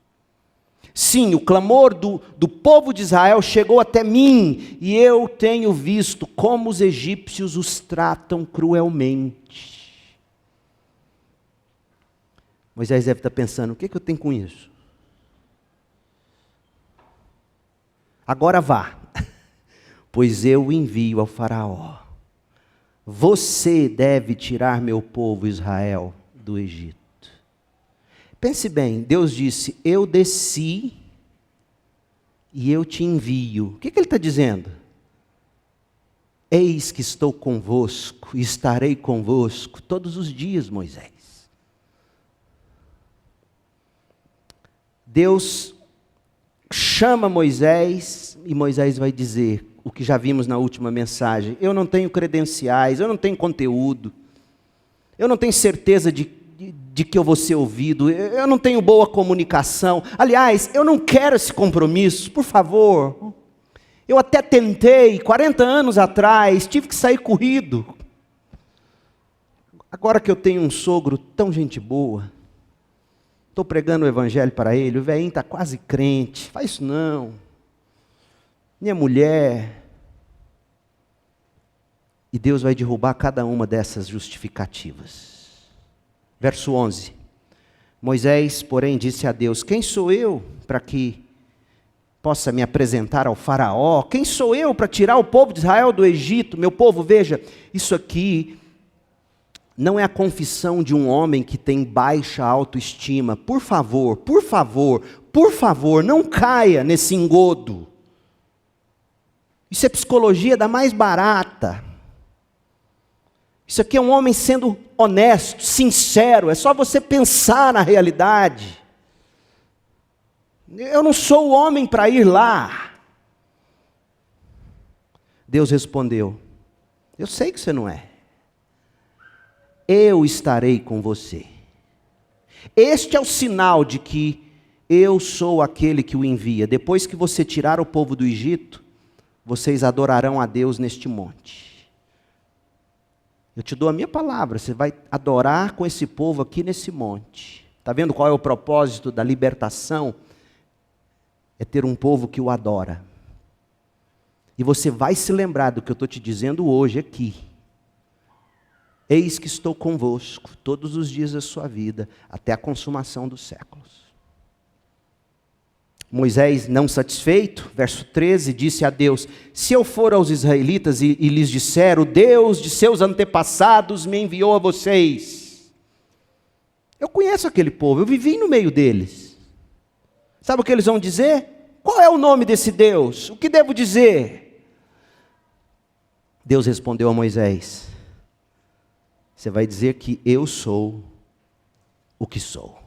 Sim, o clamor do povo de Israel chegou até mim, e eu tenho visto como os egípcios os tratam cruelmente. Moisés deve estar pensando, o que eu tenho com isso? Agora vá, pois eu envio ao faraó. Você deve tirar meu povo Israel do Egito. Pense bem, Deus disse, eu desci e eu te envio. O que ele está dizendo? Eis que estou convosco e estarei convosco todos os dias, Moisés. Deus chama Moisés e Moisés vai dizer o que já vimos na última mensagem. Eu não tenho credenciais, eu não tenho conteúdo, eu não tenho certeza de que eu vou ser ouvido, eu não tenho boa comunicação. Aliás, eu não quero esse compromisso, por favor. Eu até tentei, 40 anos atrás, tive que sair corrido. Agora que eu tenho um sogro tão gente boa, estou pregando o evangelho para ele, o velhinho está quase crente, faz isso não. Minha mulher. E Deus vai derrubar cada uma dessas justificativas. Verso 11. Moisés, porém, disse a Deus, quem sou eu para que possa me apresentar ao faraó? Quem sou eu para tirar o povo de Israel do Egito? Meu povo, veja, isso aqui não é a confissão de um homem que tem baixa autoestima. Por favor, por favor, por favor, não caia nesse engodo. Isso é psicologia da mais barata. Isso aqui é um homem sendo honesto, sincero. É só você pensar na realidade. Eu não sou o homem para ir lá. Deus respondeu: eu sei que você não é. Eu estarei com você. Este é o sinal de que eu sou aquele que o envia. Depois que você tirar o povo do Egito, vocês adorarão a Deus neste monte. Eu te dou a minha palavra, você vai adorar com esse povo aqui nesse monte. Está vendo qual é o propósito da libertação? É ter um povo que o adora. E você vai se lembrar do que eu estou te dizendo hoje aqui. Eis que estou convosco todos os dias da sua vida, até a consumação dos séculos. Moisés, não satisfeito, verso 13, disse a Deus: se eu for aos israelitas e lhes disser, o Deus de seus antepassados me enviou a vocês. Eu conheço aquele povo, eu vivi no meio deles. Sabe o que eles vão dizer? Qual é o nome desse Deus? O que devo dizer? Deus respondeu a Moisés: você vai dizer que eu sou o que sou.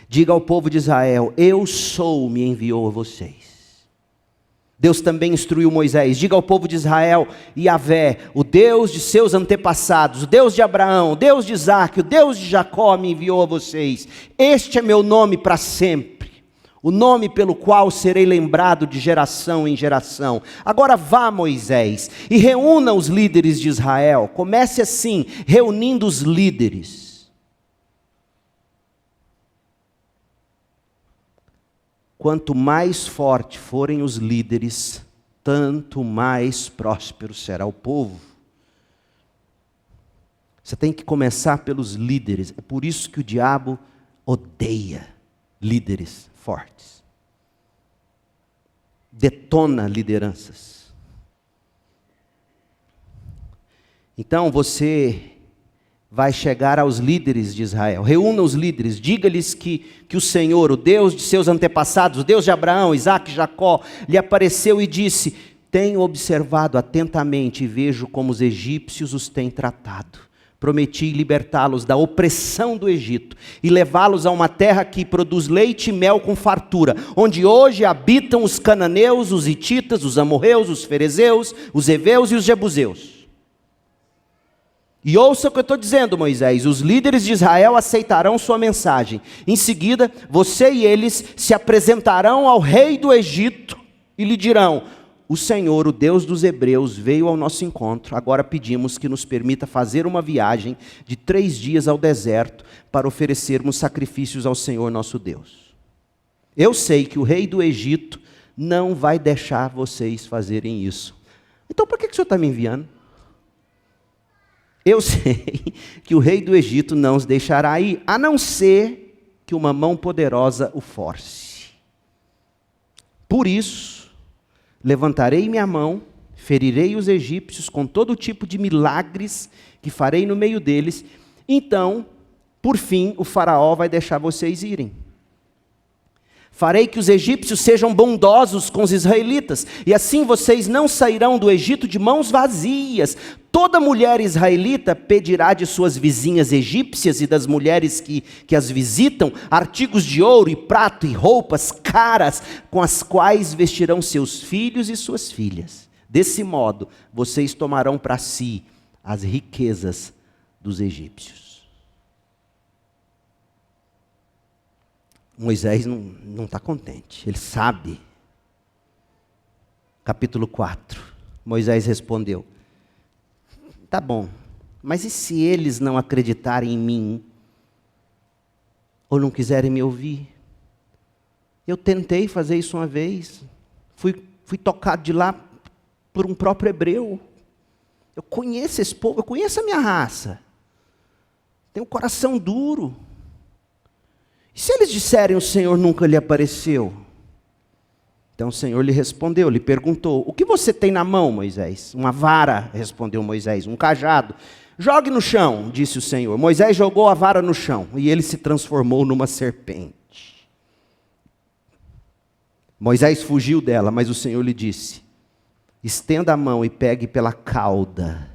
Diga ao povo de Israel: eu sou, me enviou a vocês. Deus também instruiu Moisés: diga ao povo de Israel: Yahvé, o Deus de seus antepassados, o Deus de Abraão, o Deus de Isaque, o Deus de Jacó me enviou a vocês. Este é meu nome para sempre, o nome pelo qual serei lembrado de geração em geração. Agora vá, Moisés, e reúna os líderes de Israel. Comece assim, reunindo os líderes. Quanto mais forte forem os líderes, tanto mais próspero será o povo. Você tem que começar pelos líderes. É por isso que o diabo odeia líderes fortes. Detona lideranças. Então você vai chegar aos líderes de Israel. Reúna os líderes, diga-lhes que o Senhor, o Deus de seus antepassados, o Deus de Abraão, Isaque e Jacó, lhe apareceu e disse: tenho observado atentamente e vejo como os egípcios os têm tratado. Prometi libertá-los da opressão do Egito e levá-los a uma terra que produz leite e mel com fartura, onde hoje habitam os cananeus, os hititas, os amorreus, os ferezeus, os heveus e os jebuseus. E ouça o que eu estou dizendo, Moisés: os líderes de Israel aceitarão sua mensagem. Em seguida, você e eles se apresentarão ao rei do Egito e lhe dirão: o Senhor, o Deus dos hebreus, veio ao nosso encontro. Agora pedimos que nos permita fazer uma viagem de 3 dias ao deserto para oferecermos sacrifícios ao Senhor nosso Deus. Eu sei que o rei do Egito não vai deixar vocês fazerem isso. Então por que o Senhor está me enviando? Eu sei que o rei do Egito não os deixará ir, a não ser que uma mão poderosa o force. Por isso, levantarei minha mão, ferirei os egípcios com todo tipo de milagres que farei no meio deles. Então, por fim, o faraó vai deixar vocês irem. Farei que os egípcios sejam bondosos com os israelitas, e assim vocês não sairão do Egito de mãos vazias. Toda mulher israelita pedirá de suas vizinhas egípcias e das mulheres que as visitam artigos de ouro e prata e roupas caras, com as quais vestirão seus filhos e suas filhas. Desse modo, vocês tomarão para si as riquezas dos egípcios. Moisés não está contente, ele sabe. Capítulo 4, Moisés respondeu: tá bom, mas e se eles não acreditarem em mim? Ou não quiserem me ouvir? Eu tentei fazer isso uma vez, fui tocado de lá por um próprio hebreu. Eu conheço esse povo, eu conheço a minha raça. Tenho um coração duro. E se eles disserem: o Senhor nunca lhe apareceu? Então o Senhor lhe respondeu, lhe perguntou: o que você tem na mão, Moisés? Uma vara, respondeu Moisés, um cajado. Jogue no chão, disse o Senhor. Moisés jogou a vara no chão e ele se transformou numa serpente. Moisés fugiu dela, mas o Senhor lhe disse: estenda a mão e pegue pela cauda.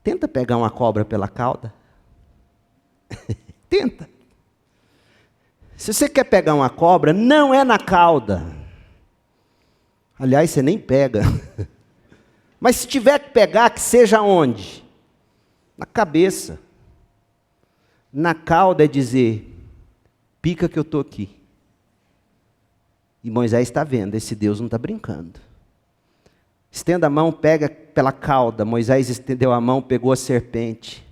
Tenta pegar uma cobra pela cauda. Tenta. Se você quer pegar uma cobra, não é na cauda. Aliás, você nem pega. Mas se tiver que pegar, que seja onde? Na cabeça. Na cauda é dizer: pica que eu estou aqui. E Moisés está vendo, esse Deus não está brincando. Estenda a mão, pega pela cauda. Moisés estendeu a mão, pegou a serpente.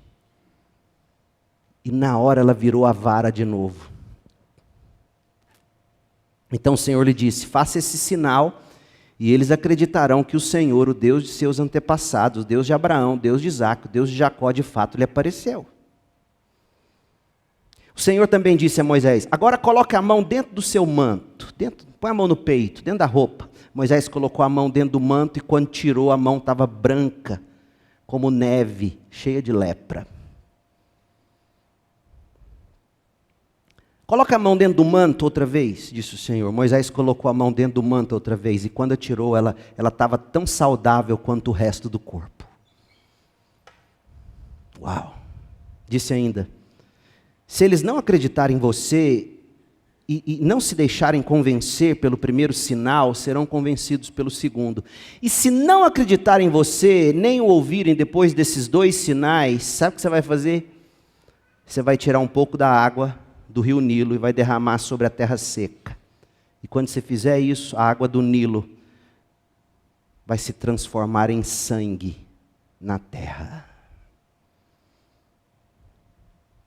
E na hora ela virou a vara de novo. Então o Senhor lhe disse: faça esse sinal, e eles acreditarão que o Senhor, o Deus de seus antepassados, o Deus de Abraão, o Deus de Isaque, o Deus de Jacó, de fato lhe apareceu. O Senhor também disse a Moisés: agora coloque a mão dentro do seu manto, põe a mão no peito, dentro da roupa. Moisés colocou a mão dentro do manto e quando tirou, a mão estava branca, como neve, cheia de lepra. Coloca a mão dentro do manto outra vez, disse o Senhor. Moisés colocou a mão dentro do manto outra vez, e quando a tirou, ela estava tão saudável quanto o resto do corpo. Uau! Disse ainda: se eles não acreditarem em você, e não se deixarem convencer pelo primeiro sinal, serão convencidos pelo segundo. E se não acreditarem em você, nem o ouvirem depois desses 2 sinais, sabe o que você vai fazer? Você vai tirar um pouco da água do rio Nilo e vai derramar sobre a terra seca. E quando você fizer isso, a água do Nilo vai se transformar em sangue na terra.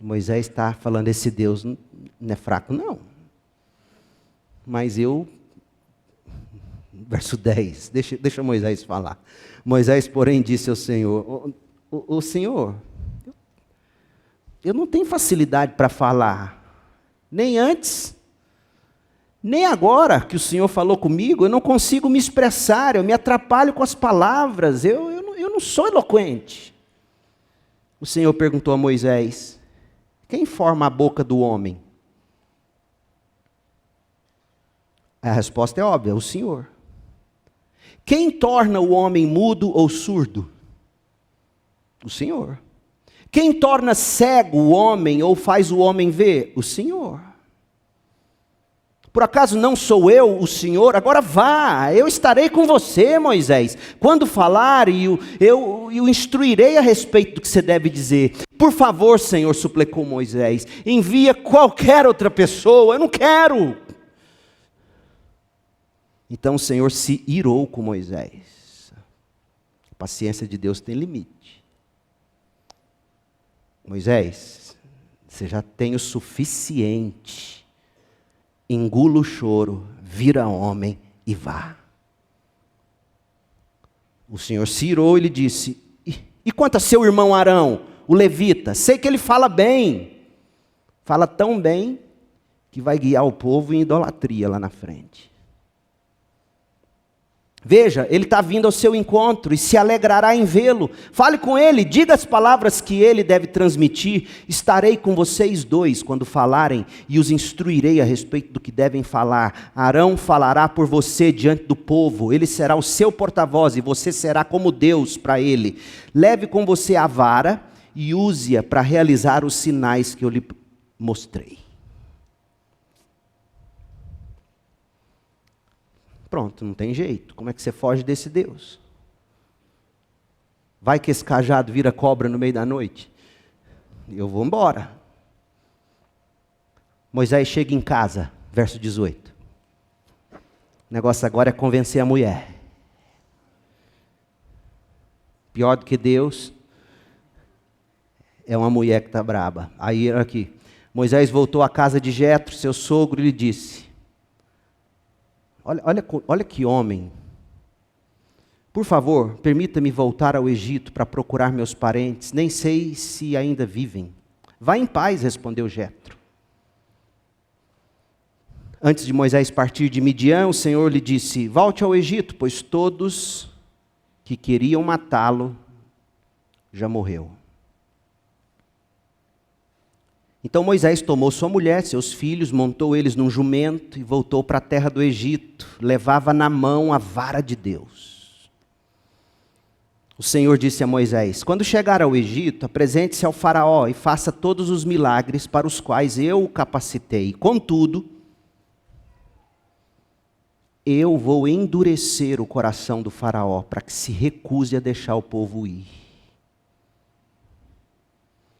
Moisés está falando: esse Deus não é fraco, não. Mas verso 10, deixa Moisés falar. Moisés, porém, disse ao Senhor: o Senhor, eu não tenho facilidade para falar, nem antes, nem agora que o Senhor falou comigo, eu não consigo me expressar, eu me atrapalho com as palavras, eu não sou eloquente. O Senhor perguntou a Moisés: quem forma a boca do homem? A resposta é óbvia: o Senhor. Quem torna o homem mudo ou surdo? O Senhor. Quem torna cego o homem ou faz o homem ver? O Senhor. Por acaso não sou eu o Senhor? Agora vá, eu estarei com você, Moisés. Quando falar, eu instruirei a respeito do que você deve dizer. Por favor, Senhor, suplicou Moisés, envia qualquer outra pessoa, eu não quero. Então o Senhor se irou com Moisés. A paciência de Deus tem limite. Moisés, você já tem o suficiente. Engula o choro, vira homem e vá. O Senhor se irou e lhe disse: e quanto a seu irmão Arão, o levita? Sei que ele fala bem. Fala tão bem que vai guiar o povo em idolatria lá na frente. Veja, ele está vindo ao seu encontro e se alegrará em vê-lo. Fale com ele, diga as palavras que ele deve transmitir. Estarei com vocês 2 quando falarem e os instruirei a respeito do que devem falar. Arão falará por você diante do povo. Ele será o seu porta-voz e você será como Deus para ele. Leve com você a vara e use-a para realizar os sinais que eu lhe mostrei. Pronto, não tem jeito. Como é que você foge desse Deus? Vai que esse cajado vira cobra no meio da noite? Eu vou embora. Moisés chega em casa, verso 18. O negócio agora é convencer a mulher. Pior do que Deus é uma mulher que está braba. Aí aqui, Moisés voltou à casa de Jetro, seu sogro, e lhe disse: Olha que homem. Por favor, permita-me voltar ao Egito para procurar meus parentes. Nem sei se ainda vivem. Vá em paz, respondeu Jetro. Antes de Moisés partir de Midian, o Senhor lhe disse: volte ao Egito, pois todos que queriam matá-lo já morreu. Então Moisés tomou sua mulher, seus filhos, montou eles num jumento e voltou para a terra do Egito. Levava na mão a vara de Deus. O Senhor disse a Moisés: quando chegar ao Egito, apresente-se ao faraó e faça todos os milagres para os quais eu o capacitei. Contudo, eu vou endurecer o coração do faraó para que se recuse a deixar o povo ir.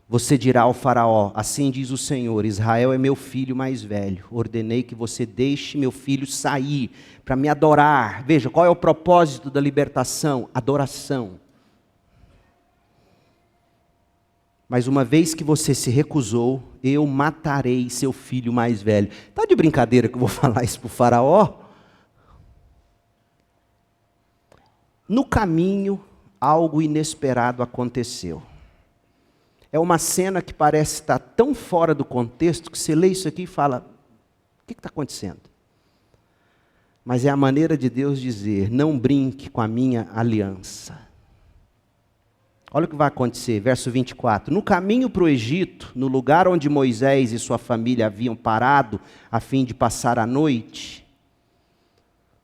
Você dirá ao faraó: assim diz o Senhor, Israel é meu filho mais velho. Ordenei que você deixe meu filho sair para me adorar. Veja, qual é o propósito da libertação? Adoração. Mas uma vez que você se recusou, eu matarei seu filho mais velho. Está de brincadeira que eu vou falar isso para o faraó? No caminho, algo inesperado aconteceu. É uma cena que parece estar tão fora do contexto que você lê isso aqui e fala: o que está acontecendo? Mas é a maneira de Deus dizer: não brinque com a minha aliança. Olha o que vai acontecer, verso 24. No caminho para o Egito, no lugar onde Moisés e sua família haviam parado a fim de passar a noite,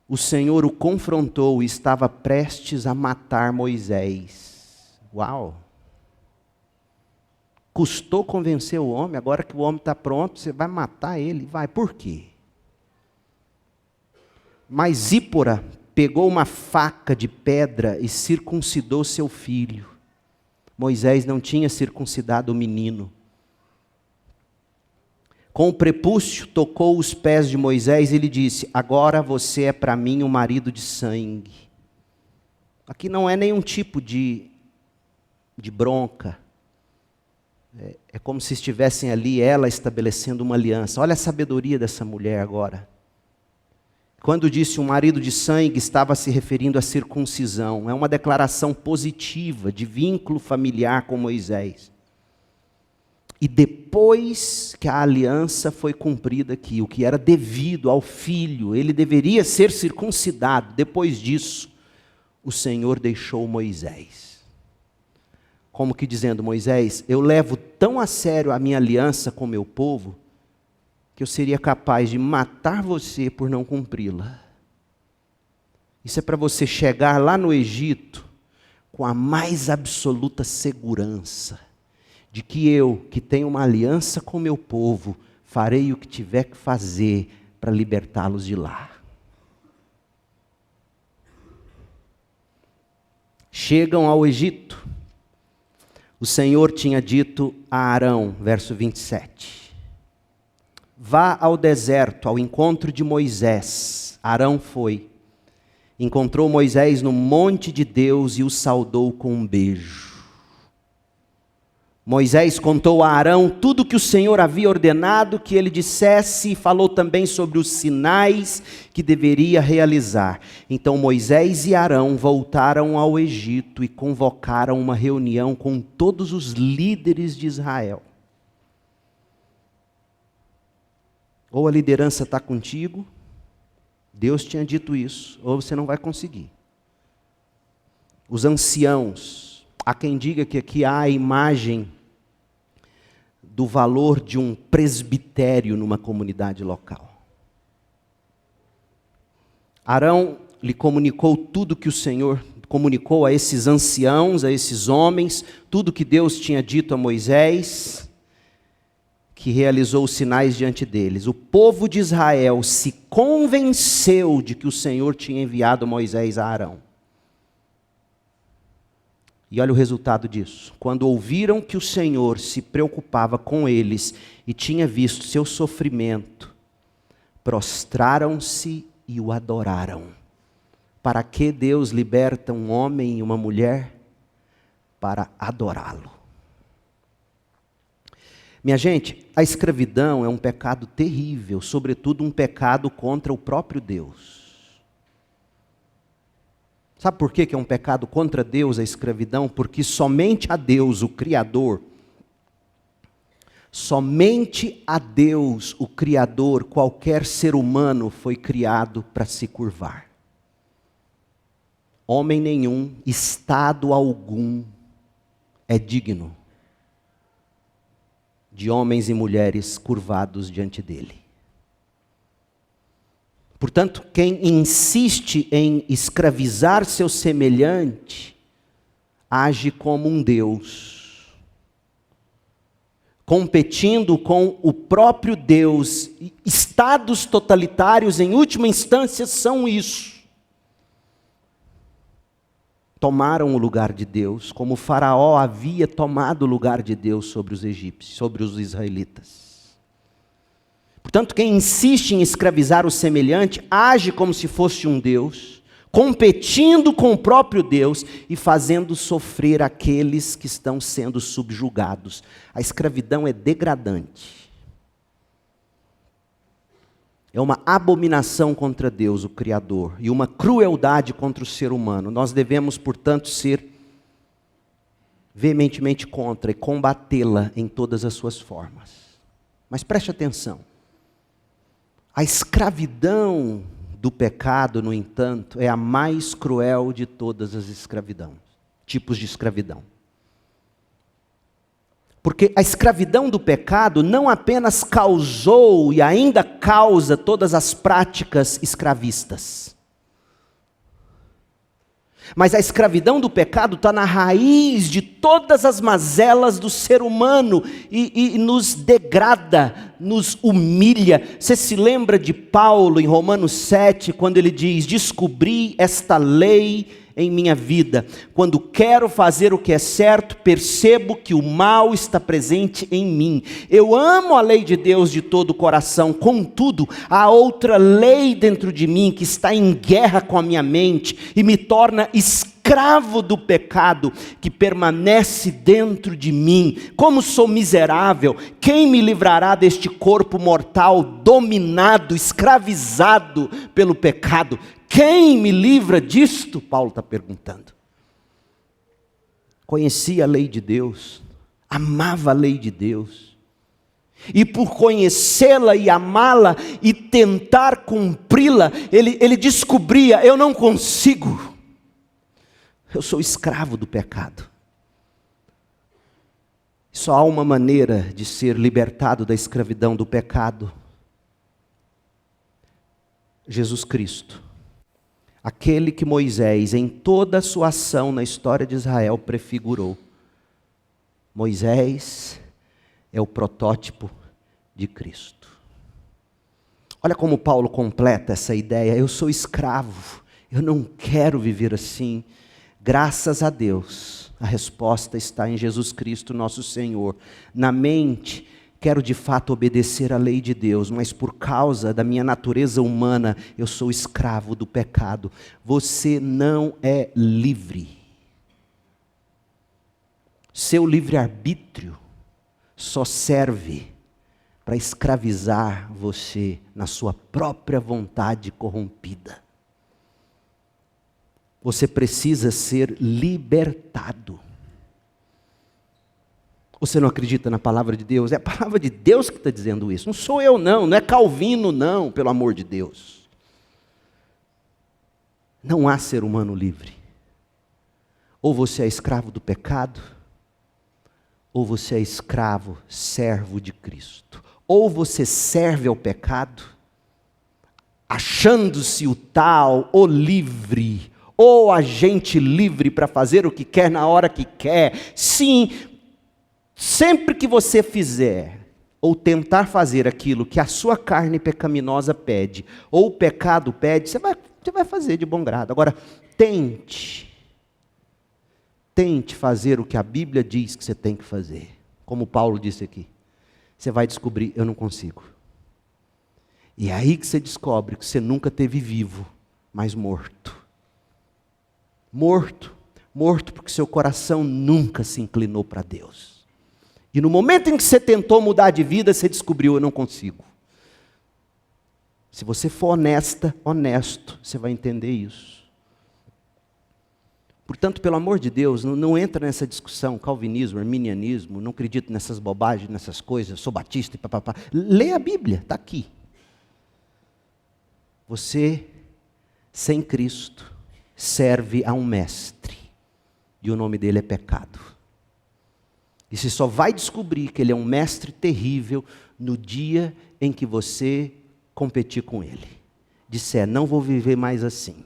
o Senhor o confrontou e estava prestes a matar Moisés. Uau! Custou convencer o homem, agora que o homem está pronto, você vai matar ele? Vai, por quê? Mas Zípora pegou uma faca de pedra e circuncidou seu filho. Moisés não tinha circuncidado o menino. Com o prepúcio, tocou os pés de Moisés e lhe disse: agora você é para mim um marido de sangue. Aqui não é nenhum tipo de bronca. É como se estivessem ali, ela estabelecendo uma aliança. Olha a sabedoria dessa mulher agora. Quando disse um marido de sangue, estava se referindo à circuncisão. É uma declaração positiva de vínculo familiar com Moisés. E depois que a aliança foi cumprida aqui, o que era devido ao filho, ele deveria ser circuncidado. Depois disso, o Senhor deixou Moisés. Como que dizendo: Moisés, eu levo tão a sério a minha aliança com o meu povo, que eu seria capaz de matar você por não cumpri-la. Isso é para você chegar lá no Egito com a mais absoluta segurança de que eu, que tenho uma aliança com o meu povo, farei o que tiver que fazer para libertá-los de lá. Chegam ao Egito. O Senhor tinha dito a Arão, verso 27, vá ao deserto, ao encontro de Moisés. Arão foi, encontrou Moisés no monte de Deus e o saudou com um beijo. Moisés contou a Arão tudo o que o Senhor havia ordenado que ele dissesse e falou também sobre os sinais que deveria realizar. Então Moisés e Arão voltaram ao Egito e convocaram uma reunião com todos os líderes de Israel. Ou a liderança está contigo, Deus tinha dito isso, ou você não vai conseguir. Os anciãos, há quem diga que aqui há a imagem do valor de um presbitério numa comunidade local. Arão lhe comunicou tudo que o Senhor comunicou a esses anciãos, a esses homens, tudo que Deus tinha dito a Moisés, que realizou os sinais diante deles. O povo de Israel se convenceu de que o Senhor tinha enviado Moisés a Arão. E olha o resultado disso. Quando ouviram que o Senhor se preocupava com eles e tinha visto seu sofrimento, prostraram-se e o adoraram. Para que Deus liberta um homem e uma mulher? Para adorá-lo. Minha gente, a escravidão é um pecado terrível, sobretudo um pecado contra o próprio Deus. Sabe por que é um pecado contra Deus a escravidão? Porque somente a Deus, o Criador, somente a Deus, o Criador, qualquer ser humano foi criado para se curvar. Homem nenhum, estado algum é digno de homens e mulheres curvados diante dele. Portanto, quem insiste em escravizar seu semelhante, age como um Deus, competindo com o próprio Deus. Estados totalitários, em última instância, são isso. Tomaram o lugar de Deus, como o faraó havia tomado o lugar de Deus sobre os egípcios, sobre os israelitas. Portanto, quem insiste em escravizar o semelhante, age como se fosse um Deus, competindo com o próprio Deus e fazendo sofrer aqueles que estão sendo subjugados. A escravidão é degradante. É uma abominação contra Deus, o Criador, e uma crueldade contra o ser humano. Nós devemos, portanto, ser veementemente contra e combatê-la em todas as suas formas. Mas preste atenção. A escravidão do pecado, no entanto, é a mais cruel de todas as tipos de escravidão. Porque a escravidão do pecado não apenas causou e ainda causa todas as práticas escravistas. Mas a escravidão do pecado está na raiz de todas as mazelas do ser humano e nos degrada, nos humilha. Você se lembra de Paulo em Romanos 7, quando ele diz: descobri esta lei em minha vida, quando quero fazer o que é certo, percebo que o mal está presente em mim. Eu amo a lei de Deus de todo o coração, contudo, há outra lei dentro de mim que está em guerra com a minha mente e me torna escravo do pecado que permanece dentro de mim. Como sou miserável! Quem me livrará deste corpo mortal dominado, escravizado pelo pecado? Quem me livra disto? Paulo está perguntando. Conhecia a lei de Deus, amava a lei de Deus, e por conhecê-la e amá-la e tentar cumpri-la, ele descobria: eu não consigo, eu sou escravo do pecado. Só há uma maneira de ser libertado da escravidão do pecado: Jesus Cristo. Aquele que Moisés, em toda a sua ação na história de Israel, prefigurou. Moisés é o protótipo de Cristo. Olha como Paulo completa essa ideia: eu sou escravo, eu não quero viver assim. Graças a Deus, a resposta está em Jesus Cristo, nosso Senhor. Na mente, quero de fato obedecer à lei de Deus, mas por causa da minha natureza humana, eu sou escravo do pecado. Você não é livre. Seu livre-arbítrio só serve para escravizar você na sua própria vontade corrompida. Você precisa ser libertado. Você não acredita na palavra de Deus? É a palavra de Deus que está dizendo isso. Não sou eu não, não é Calvino não, pelo amor de Deus. Não há ser humano livre. Ou você é escravo do pecado, ou você é escravo, servo de Cristo. Ou você serve ao pecado, achando-se o tal, o livre, ou agente livre para fazer o que quer na hora que quer. Sim, sempre que você fizer, ou tentar fazer aquilo que a sua carne pecaminosa pede, ou o pecado pede, você vai fazer de bom grado. Agora, tente fazer o que a Bíblia diz que você tem que fazer. Como Paulo disse aqui. Você vai descobrir: eu não consigo. E é aí que você descobre que você nunca teve vivo, mas morto. Morto porque seu coração nunca se inclinou para Deus. E no momento em que você tentou mudar de vida, você descobriu: eu não consigo. Se você for honesto, você vai entender isso. Portanto, pelo amor de Deus, não entra nessa discussão, calvinismo, arminianismo, não acredito nessas bobagens, nessas coisas, sou batista e papapá. Lê a Bíblia, está aqui. Você, sem Cristo, serve a um mestre, e o nome dele é pecado. E você só vai descobrir que ele é um mestre terrível no dia em que você competir com ele. Disser, não vou viver mais assim.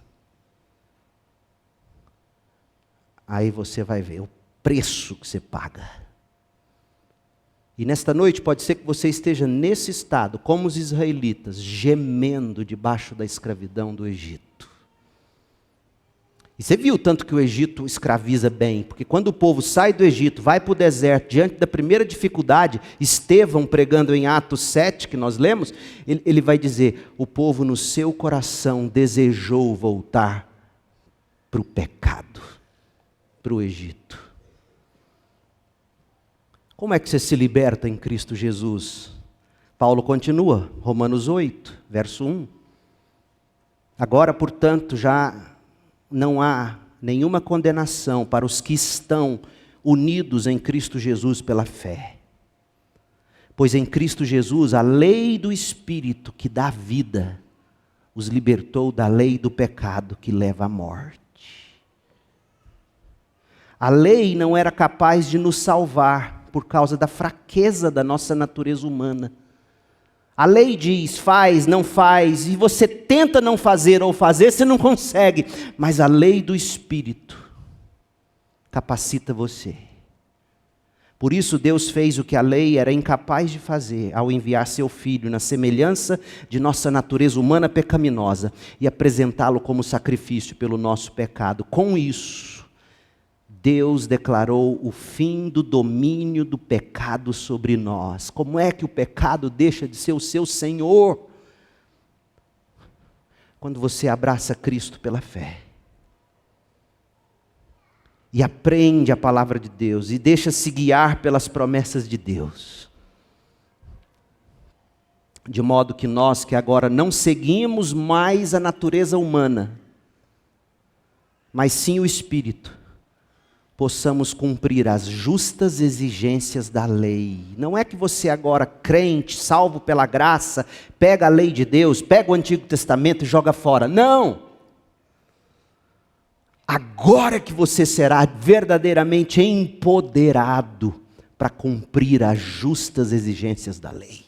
Aí você vai ver o preço que você paga. E nesta noite pode ser que você esteja nesse estado, como os israelitas, gemendo debaixo da escravidão do Egito. E você viu tanto que o Egito escraviza bem, porque quando o povo sai do Egito, vai para o deserto, diante da primeira dificuldade, Estevão pregando em Atos 7, que nós lemos, ele vai dizer, o povo no seu coração desejou voltar para o pecado, para o Egito. Como é que você se liberta em Cristo Jesus? Paulo continua, Romanos 8, verso 1. Agora, portanto, já não há nenhuma condenação para os que estão unidos em Cristo Jesus pela fé. Pois em Cristo Jesus a lei do Espírito que dá vida os libertou da lei do pecado que leva à morte. A lei não era capaz de nos salvar por causa da fraqueza da nossa natureza humana. A lei diz, faz, não faz, e você tenta não fazer ou fazer, você não consegue. Mas a lei do Espírito capacita você. Por isso Deus fez o que a lei era incapaz de fazer, ao enviar seu Filho na semelhança de nossa natureza humana pecaminosa e apresentá-lo como sacrifício pelo nosso pecado. Com isso, Deus declarou o fim do domínio do pecado sobre nós. Como é que o pecado deixa de ser o seu Senhor? Quando você abraça Cristo pela fé. E aprende a palavra de Deus. E deixa-se guiar pelas promessas de Deus. De modo que nós que agora não seguimos mais a natureza humana, mas sim o Espírito, possamos cumprir as justas exigências da lei. Não é que você agora, crente, salvo pela graça, pega a lei de Deus, pega o Antigo Testamento e joga fora. Não! Agora que você será verdadeiramente empoderado para cumprir as justas exigências da lei.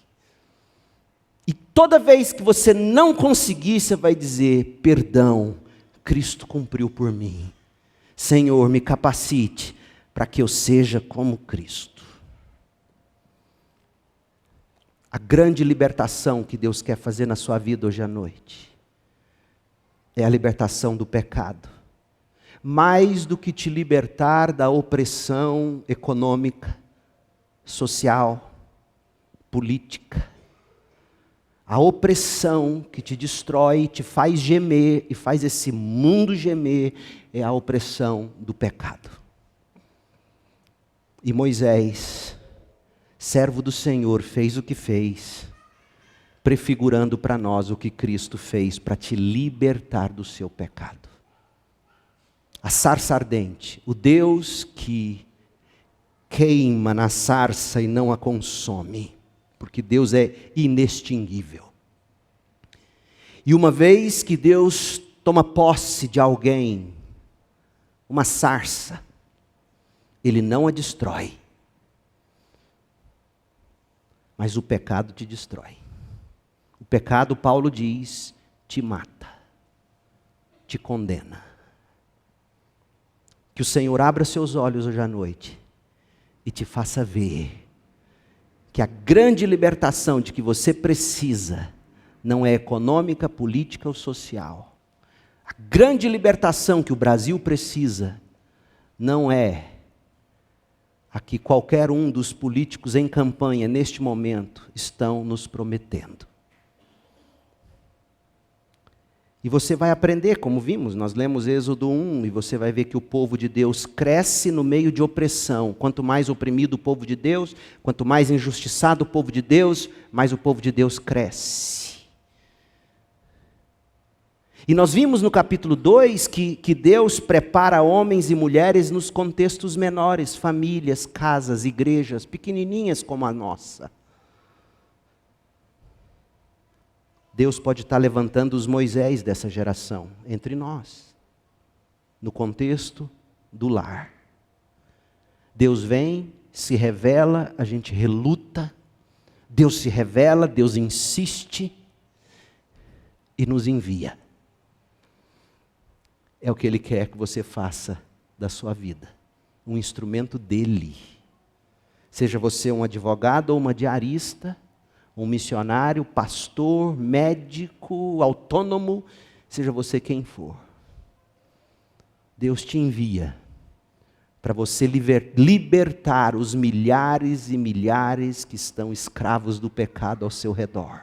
E toda vez que você não conseguir, você vai dizer, perdão, Cristo cumpriu por mim. Senhor, me capacite para que eu seja como Cristo. A grande libertação que Deus quer fazer na sua vida hoje à noite é a libertação do pecado. Mais do que te libertar da opressão econômica, social, política. A opressão que te destrói, te faz gemer e faz esse mundo gemer, é a opressão do pecado. E Moisés, servo do Senhor, fez o que fez, prefigurando para nós o que Cristo fez para te libertar do seu pecado. A sarça ardente, o Deus que queima na sarça e não a consome, porque Deus é inextinguível. E uma vez que Deus toma posse de alguém, uma sarça, Ele não a destrói, mas o pecado te destrói. O pecado, Paulo diz, te mata, te condena. Que o Senhor abra seus olhos hoje à noite e te faça ver que a grande libertação de que você precisa não é econômica, política ou social. A grande libertação que o Brasil precisa não é a que qualquer um dos políticos em campanha neste momento estão nos prometendo. E você vai aprender, como vimos, nós lemos Êxodo 1, e você vai ver que o povo de Deus cresce no meio de opressão. Quanto mais oprimido o povo de Deus, quanto mais injustiçado o povo de Deus, mais o povo de Deus cresce. E nós vimos no capítulo 2 que Deus prepara homens e mulheres nos contextos menores, famílias, casas, igrejas, pequenininhas como a nossa. Deus pode estar levantando os Moisés dessa geração entre nós. no contexto do lar. Deus vem, se revela, a gente reluta. Deus se revela, Deus insiste e nos envia. É o que Ele quer que você faça da sua vida. Um instrumento dEle. Seja você um advogado ou uma diarista, um missionário, pastor, médico, autônomo, seja você quem for. Deus te envia para você libertar os milhares e milhares que estão escravos do pecado ao seu redor.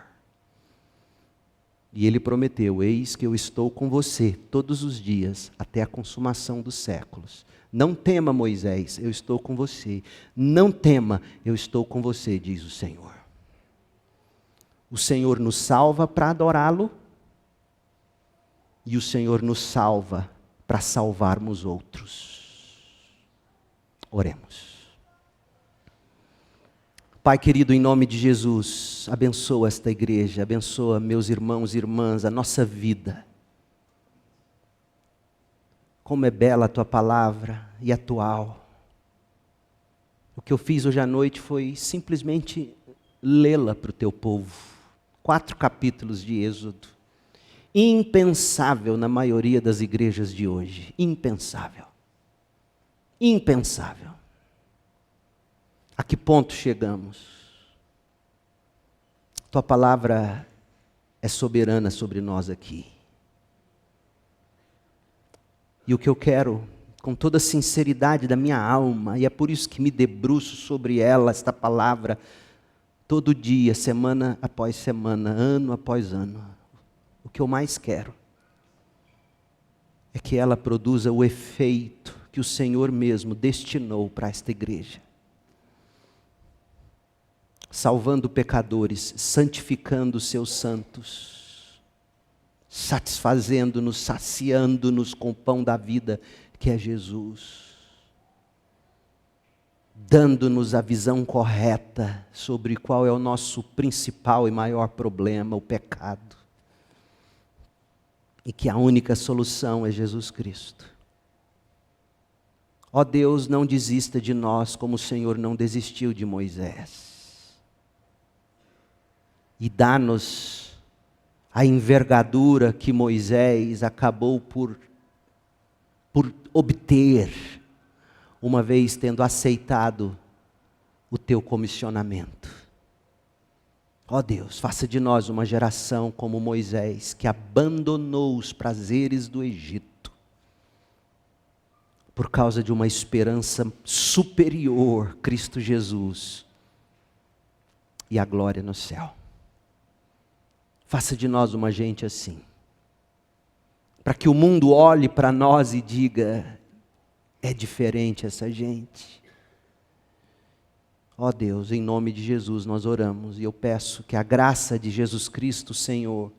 E Ele prometeu: eis que eu estou com você todos os dias, até a consumação dos séculos. Não tema, Moisés, eu estou com você. Não tema, eu estou com você, diz o Senhor. O Senhor nos salva para adorá-lo, e o Senhor nos salva para salvarmos outros. Oremos. Pai querido, em nome de Jesus, abençoa esta igreja, abençoa meus irmãos e irmãs, a nossa vida. Como é bela a tua palavra e atual. O que eu fiz hoje à noite foi simplesmente lê-la para o teu povo. 4 capítulos de Êxodo. Impensável na maioria das igrejas de hoje. Impensável. Impensável. A que ponto chegamos? Tua palavra é soberana sobre nós aqui. E o que eu quero, com toda a sinceridade da minha alma, e é por isso que me debruço sobre ela, esta palavra, todo dia, semana após semana, ano após ano. O que eu mais quero é que ela produza o efeito que o Senhor mesmo destinou para esta igreja. Salvando pecadores, santificando os seus santos, satisfazendo-nos, saciando-nos com o pão da vida, que é Jesus. Dando-nos a visão correta sobre qual é o nosso principal e maior problema, o pecado. E que a única solução é Jesus Cristo. Ó Deus, não desista de nós como o Senhor não desistiu de Moisés. E dá-nos a envergadura que Moisés acabou por obter, uma vez tendo aceitado o teu comissionamento. Ó Deus, faça de nós uma geração como Moisés, que abandonou os prazeres do Egito, por causa de uma esperança superior, Cristo Jesus, e a glória no céu. Faça de nós uma gente assim, para que o mundo olhe para nós e diga: é diferente essa gente. Ó Deus, em nome de Jesus nós oramos, e eu peço que a graça de Jesus Cristo, Senhor,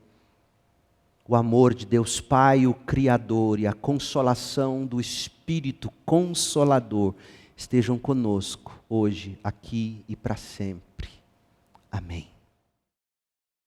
o amor de Deus Pai, o Criador, e a consolação do Espírito Consolador estejam conosco hoje, aqui e para sempre. Amém.